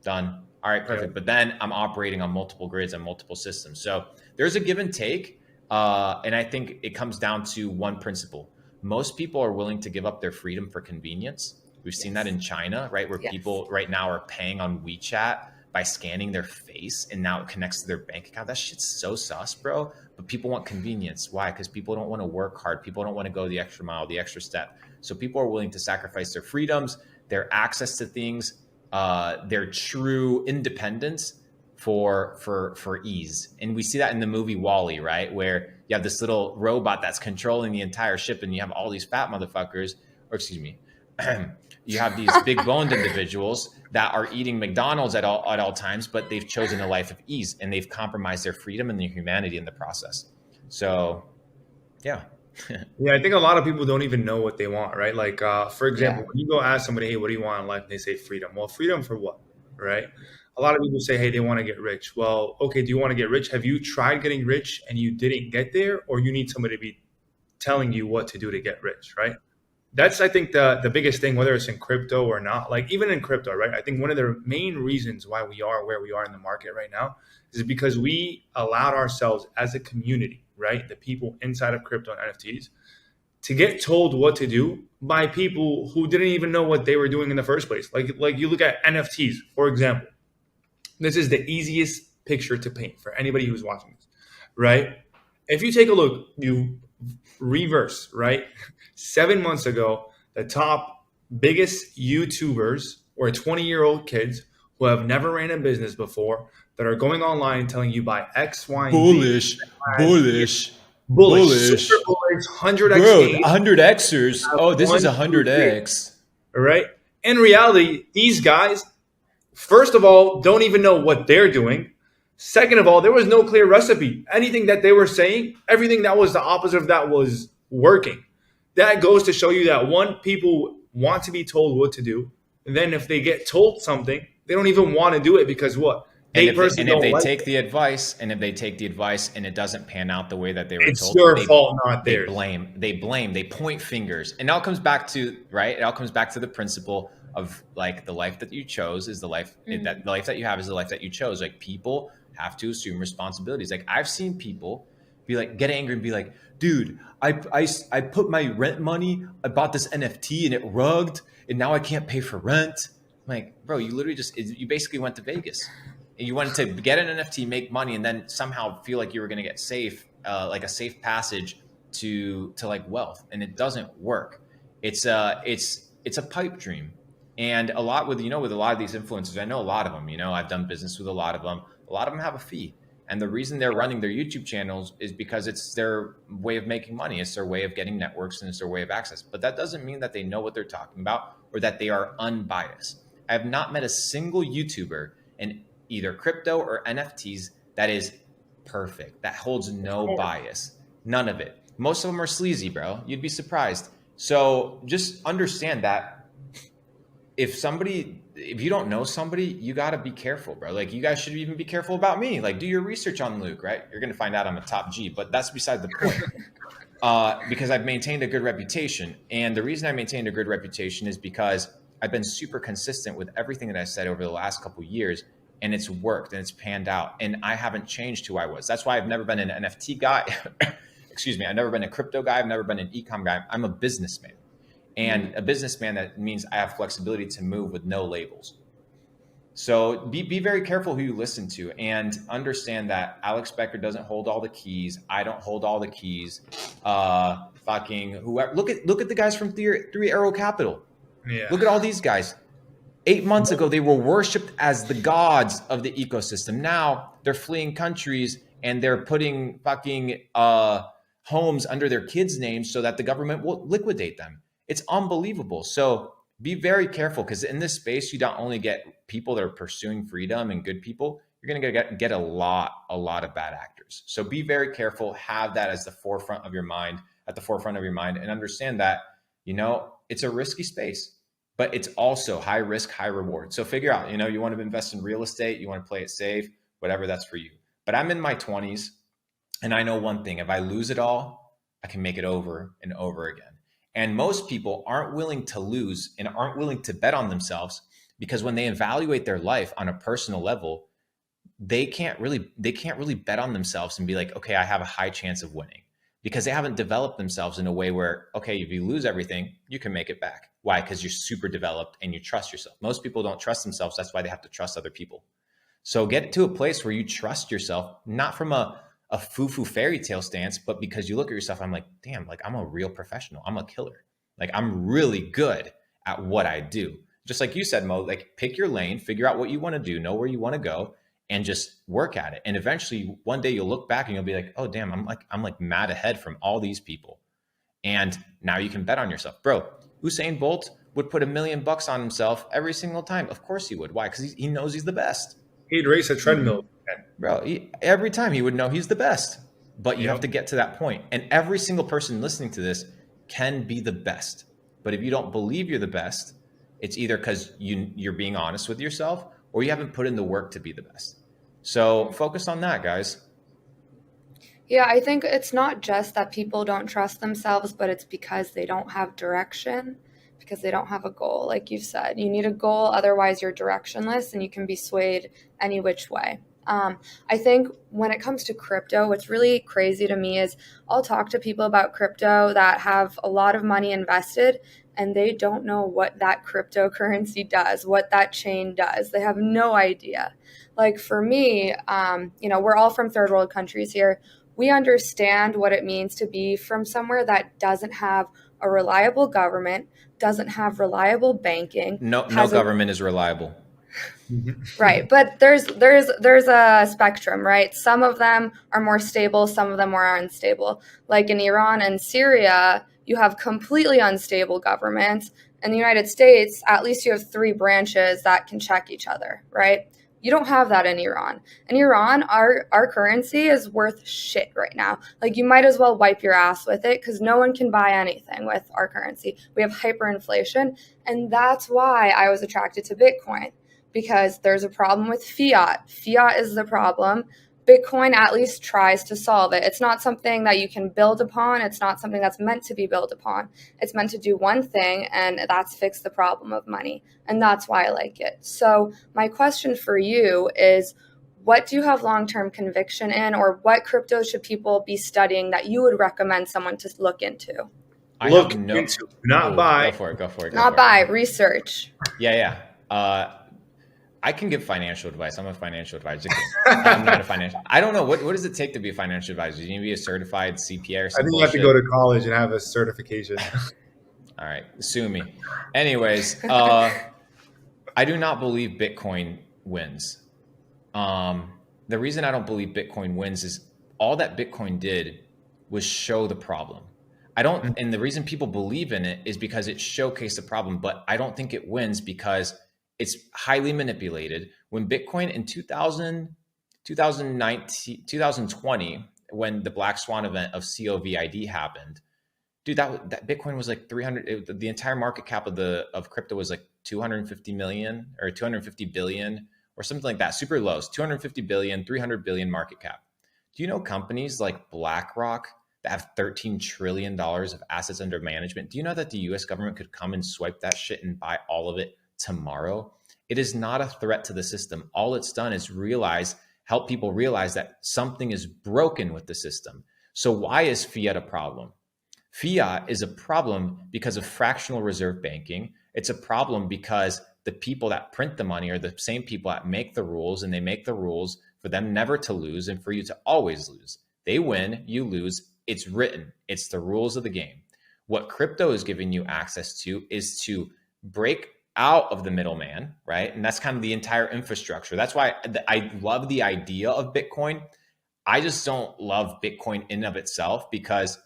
Done. All right, perfect. But then I'm operating on multiple grids and multiple systems. So there's a give and take. And I think it comes down to one principle. Most people are willing to give up their freedom for convenience. We've seen that in China, right? Where people right now are paying on WeChat by scanning their face, and now it connects to their bank account. That shit's so sus, bro. But people want convenience. Why? Because people don't want to work hard. People don't want to go the extra mile, the extra step. So people are willing to sacrifice their freedoms, their access to things, their true independence for ease. And we see that in the movie WALL-E, right? Where you have this little robot that's controlling the entire ship, and you have all these fat motherfuckers, or excuse me, you have these big boned individuals that are eating McDonald's at all times, but they've chosen a life of ease, and they've compromised their freedom and their humanity in the process. So, yeah. Yeah, I think a lot of people don't even know what they want, right? Like, for example, when you go ask somebody, hey, what do you want in life? And they say freedom. Well, freedom for what, right? A lot of people say, hey, they want to get rich. Well, okay, do you want to get rich? Have you tried getting rich and you didn't get there? Or you need somebody to be telling you what to do to get rich, right? That's, I think, the biggest thing, whether it's in crypto or not. Like, even in crypto, right? I think one of the main reasons why we are where we are in the market right now is because we allowed ourselves as a community, right? The people inside of crypto and NFTs to get told what to do by people who didn't even know what they were doing in the first place. Like you look at NFTs, for example. This is the easiest picture to paint for anybody who's watching this, right? If you take a look, you reverse, right? 7 months ago, the top biggest YouTubers were 20-year-old kids who have never ran a business before that are going online telling you buy X, Y, and bullish, Z. Bullish. Super bullish, 100x. Bro, 100xers. Oh, this is 100x. Right? In reality, these guys, first of all, don't even know what they're doing. Second of all, there was no clear recipe. Anything that they were saying, everything that was the opposite of that was working. That goes to show you that, one, people want to be told what to do. And then if they get told something, they don't even want to do it because what? If they take the advice and it doesn't pan out the way that they were told, it's your fault, not theirs. They blame, they point fingers. And it all comes back to, right? It all comes back to the principle of like the life that you chose is the life that the life that you have is the life that you chose. Like people have to assume responsibilities. Like I've seen people be like, get angry and be like, dude, I put my rent money, I bought this NFT and it rugged and now I can't pay for rent. I'm like, bro, you literally you basically went to Vegas. You wanted to get an NFT, make money, and then somehow feel like you were going to get like a safe passage to like wealth, and it doesn't work. It's a pipe dream. And a lot with a lot of these influencers, I know a lot of them, I've done business with a lot of them. A lot of them have a fee. And the reason they're running their YouTube channels is because it's their way of making money. It's their way of getting networks, and it's their way of access. But that doesn't mean that they know what they're talking about or that they are unbiased. I have not met a single YouTuber in either crypto or NFTs that is perfect, that holds no bias. None of it. Most of them are sleazy, bro. You'd be surprised. So just understand that if you don't know somebody, you got to be careful, bro. Like, you guys should even be careful about me. Like, do your research on Luke, right? You're going to find out I'm a top G, but that's beside the point. Because I've maintained a good reputation. And the reason I maintained a good reputation is because I've been super consistent with everything that I said over the last couple of years, and it's worked and it's panned out. And I haven't changed who I was. That's why I've never been an NFT guy. Excuse me. I've never been a crypto guy. I've never been an ecom guy. I'm a businessman. And a businessman, that means I have flexibility to move with no labels. So be very careful who you listen to, and understand that Alex Becker doesn't hold all the keys. I don't hold all the keys. Fucking whoever. Look at the guys from Three Arrow Capital. Yeah. Look at all these guys. 8 months ago, they were worshipped as the gods of the ecosystem. Now they're fleeing countries and they're putting fucking homes under their kids' names so that the government will liquidate them. It's unbelievable. So be very careful, because in this space, you don't only get people that are pursuing freedom and good people. You're going to get a lot of bad actors. So be very careful. Have that as the forefront of your mind, and understand that, it's a risky space, but it's also high risk, high reward. So figure out, you want to invest in real estate, you want to play it safe, whatever, that's for you. But I'm in my 20s, and I know one thing: if I lose it all, I can make it over and over again. And most people aren't willing to lose and aren't willing to bet on themselves, because when they evaluate their life on a personal level, they can't really bet on themselves and be like, okay, I have a high chance of winning, because they haven't developed themselves in a way where, okay, if you lose everything, you can make it back. Why? Because you're super developed and you trust yourself. Most people don't trust themselves. That's why they have to trust other people. So get to a place where you trust yourself, not from a foo-foo fairy tale stance, but because you look at yourself, I'm like, damn, like, I'm a real professional. I'm a killer. Like, I'm really good at what I do. Just like you said, Mo, like, pick your lane, figure out what you want to do, know where you want to go, and just work at it. And eventually one day you'll look back and you'll be like, oh damn, I'm like mad ahead from all these people. And now you can bet on yourself. Bro, Usain Bolt would put $1 million on himself every single time. Of course he would. Why? Because he knows he's the best. He'd race a treadmill. Bro, every time he would know he's the best. But you have to get to that point. And every single person listening to this can be the best. But if you don't believe you're the best, it's either because you're being honest with yourself, or you haven't put in the work to be the best. So focus on that, guys. Yeah, I think it's not just that people don't trust themselves, but it's because they don't have direction, because they don't have a goal. Like you've said, you need a goal, otherwise you're directionless and you can be swayed any which way. I think when it comes to crypto, what's really crazy to me is I'll talk to people about crypto that have a lot of money invested, and they don't know what that cryptocurrency does, what that chain does. They have no idea. Like for me, we're all from third world countries here. We understand what it means to be from somewhere that doesn't have a reliable government, doesn't have reliable banking. No government is reliable. Right. But there's a spectrum, right? Some of them are more stable. Some of them are unstable. Like in Iran and Syria, you have completely unstable governments. In the United States, at least you have 3 branches that can check each other, right? You don't have that in Iran. In Iran, our currency is worth shit right now. Like, you might as well wipe your ass with it, because no one can buy anything with our currency. We have hyperinflation. And that's why I was attracted to Bitcoin, because there's a problem with fiat. Fiat is the problem. Bitcoin at least tries to solve it. It's not something that you can build upon. It's not something that's meant to be built upon. It's meant to do one thing, and that's fix the problem of money. And that's why I like it. So my question for you is, what do you have long-term conviction in, or what crypto should people be studying that you would recommend someone to look into? Look into, not buy. Go for it. Not buy, research. Yeah. I can give financial advice. I'm a financial advisor. I'm not a financial. I don't know. What does it take to be a financial advisor? You need to be a certified CPA or I some think you have to bullshit? go to college and have a certification. All right. Sue me. Anyways, I do not believe Bitcoin wins. The reason I don't believe Bitcoin wins is all that Bitcoin did was show the problem. And the reason people believe in it is because it showcased the problem, but I don't think it wins because it's highly manipulated. When Bitcoin in 2019, 2020, when the Black Swan event of COVID happened, dude, that Bitcoin was like 300, the entire market cap of crypto was like 250 million or 250 billion or something like that. Super lows, 250 billion, 300 billion market cap. Do you know companies like BlackRock that have $13 trillion of assets under management? Do you know that the US government could come and swipe that shit and buy all of it tomorrow? It is not a threat to the system. All it's done is help people realize that something is broken with the system. So why is fiat a problem? Fiat is a problem because of fractional reserve banking. It's a problem because the people that print the money are the same people that make the rules, and they make the rules for them never to lose and for you to always lose. They win, you lose. It's written. It's the rules of the game. What crypto is giving you access to is to break out of the middleman, right? And that's kind of the entire infrastructure. That's why I love the idea of Bitcoin. I just don't love Bitcoin in and of itself because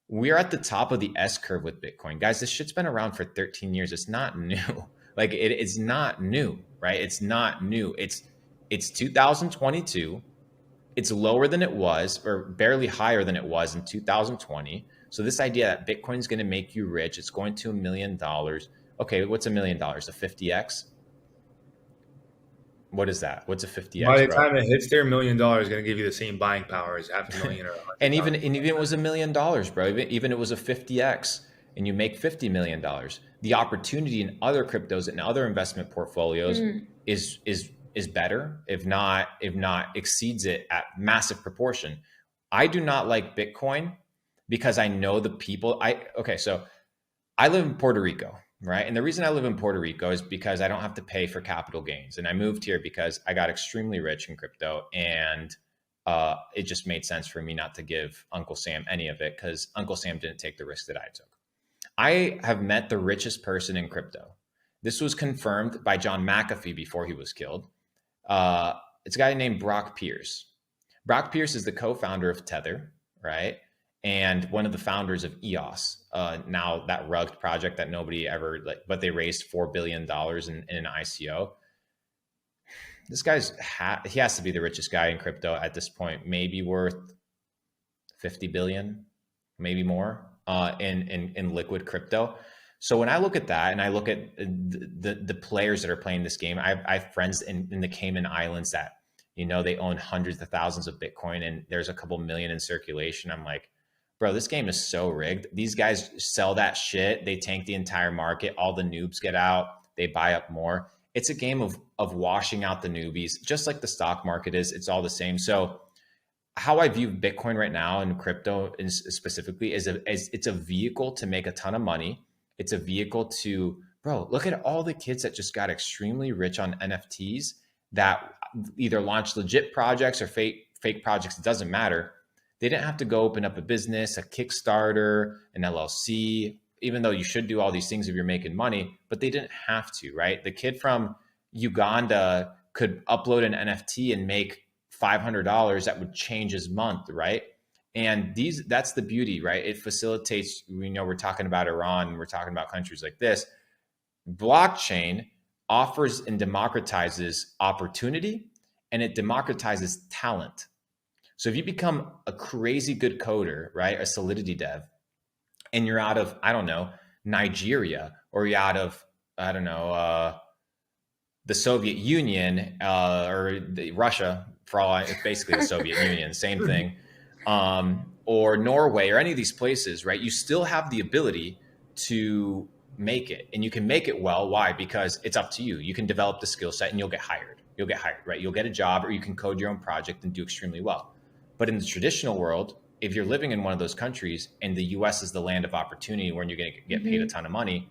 we're at the top of the S curve with Bitcoin. Guys, this shit's been around for 13 years. It's not new. Like it is not new, right? It's not new. It's 2022. It's lower than it was, or barely higher than it was in 2020. So this idea that Bitcoin is going to make you rich, it's going to $1 million. Okay, what's $1 million? A 50x? What is that? What's a 50x? By the time it hits their $1 million, is going to give you the same buying power as $500,000 or and even it was $1 million, bro. Even it was a 50x, and you make $50 million. The opportunity in other cryptos and other investment portfolios is better, if not exceeds it at massive proportion. I do not like Bitcoin because I know the people. So I live in Puerto Rico, right? And the reason I live in Puerto Rico is because I don't have to pay for capital gains. And I moved here because I got extremely rich in crypto, and it just made sense for me not to give Uncle Sam any of it because Uncle Sam didn't take the risk that I took. I have met the richest person in crypto. This was confirmed by John McAfee before he was killed. It's a guy named Brock Pierce. Brock Pierce is the co-founder of Tether, right? And one of the founders of EOS. Now that rugged project that nobody ever but they raised $4 billion in an ICO. This guy's he has to be the richest guy in crypto at this point, maybe worth 50 billion, maybe more, in liquid crypto. So when I look at that and I look at the players that are playing this game, I have friends in the Cayman Islands that, they own hundreds of thousands of Bitcoin, and there's a couple million in circulation. I'm like, bro, this game is so rigged. These guys sell that shit. They tank the entire market. All the noobs get out. They buy up more. It's a game of washing out the newbies, just like the stock market is. It's all the same. So how I view Bitcoin right now and crypto specifically is it's a vehicle to make a ton of money. It's a vehicle to, bro, look at all the kids that just got extremely rich on NFTs that either launched legit projects or fake projects. It doesn't matter. They didn't have to go open up a business, a Kickstarter, an LLC, even though you should do all these things if you're making money, but they didn't have to, right? The kid from Uganda could upload an NFT and make $500 that would change his month, right? And that's the beauty, right? It facilitates, we're talking about Iran, we're talking about countries like this. Blockchain offers and democratizes opportunity, and it democratizes talent. So if you become a crazy good coder, right, a Solidity dev, and you're out of, Nigeria, or you're out of, the Soviet Union, or Russia, it's basically the Soviet Union, same thing, or Norway, or any of these places, right? You still have the ability to make it, and you can make it well. Why? Because it's up to you. You can develop the skill set and you'll get hired, right? You'll get a job, or you can code your own project and do extremely well. But in the traditional world, if you're living in one of those countries and the US is the land of opportunity where you're going to get paid a ton of money,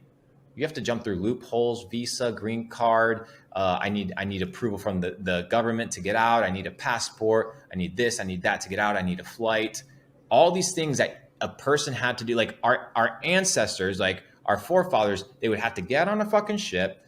You have to jump through loopholes, visa, green card. I need approval from the government to get out. I need a passport. I need this. I need that to get out. I need a flight. All these things that a person had to do, like our ancestors, like our forefathers, they would have to get on a fucking ship,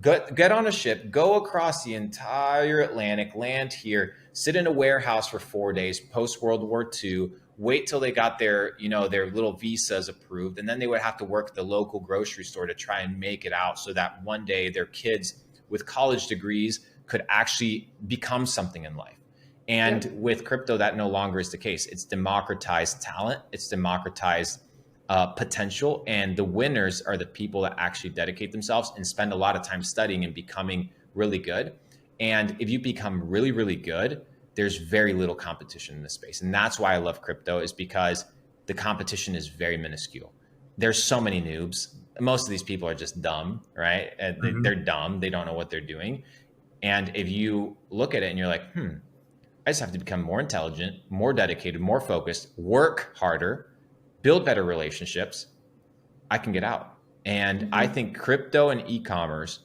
get on a ship, go across the entire Atlantic, land here, sit in a warehouse for 4 days post World War II, wait till they got their little visas approved, and then they would have to work at the local grocery store to try and make it out so that one day their kids with college degrees could actually become something in life. And with crypto, that no longer is the case. It's democratized talent. It's democratized potential. And the winners are the people that actually dedicate themselves and spend a lot of time studying and becoming really good. And if you become really, really good, there's very little competition in this space. And that's why I love crypto, is because the competition is very minuscule. There's so many noobs. Most of these people are just dumb, right? And they're dumb. They don't know what they're doing. And if you look at it and you're like, I just have to become more intelligent, more dedicated, more focused, work harder, build better relationships, I can get out. And I think crypto and e-commerce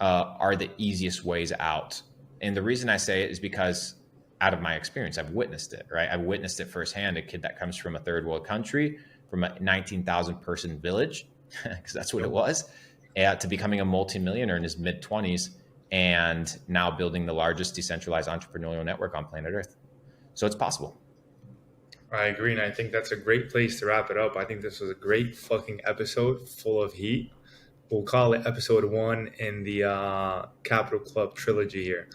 are the easiest ways out. And the reason I say it is because out of my experience, I've witnessed it, right? I've witnessed it firsthand. A kid that comes from a third world country, from a 19,000 person village, because that's what it was, to becoming a multimillionaire in his mid 20s, and now building the largest decentralized entrepreneurial network on planet Earth. So it's possible. I agree. And I think that's a great place to wrap it up. I think this was a great fucking episode full of heat. We'll call it episode 1 in the Capital Club trilogy here.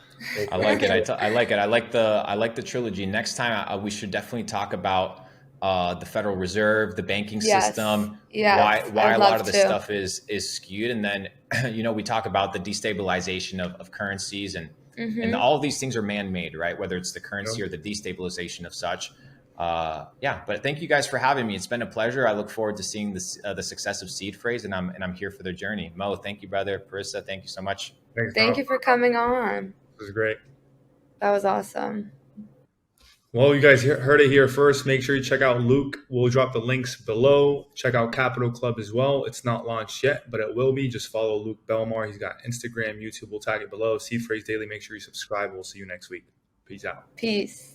I like it. I like it. I like the trilogy. Next time we should definitely talk about the Federal Reserve, the banking system, why a lot of this stuff is skewed. And then, we talk about the destabilization of currencies and all of these things are man-made, right? Whether it's the currency or the destabilization of such. But thank you guys for having me. It's been a pleasure. I look forward to seeing the success of SeedPhrase, and I'm here for their journey. Mo, thank you, brother. Parissa, thank you so much. Thank you for coming on. It was great. That was awesome. Well, you guys heard it here first. Make sure you check out Luke. We'll drop the links below. Check out Capital Club as well. It's not launched yet, but it will be. Just follow Luke Belmar. He's got Instagram, YouTube. We'll tag it below. SeedPhraseDaily. Make sure you subscribe. We'll see you next week. Peace out. Peace.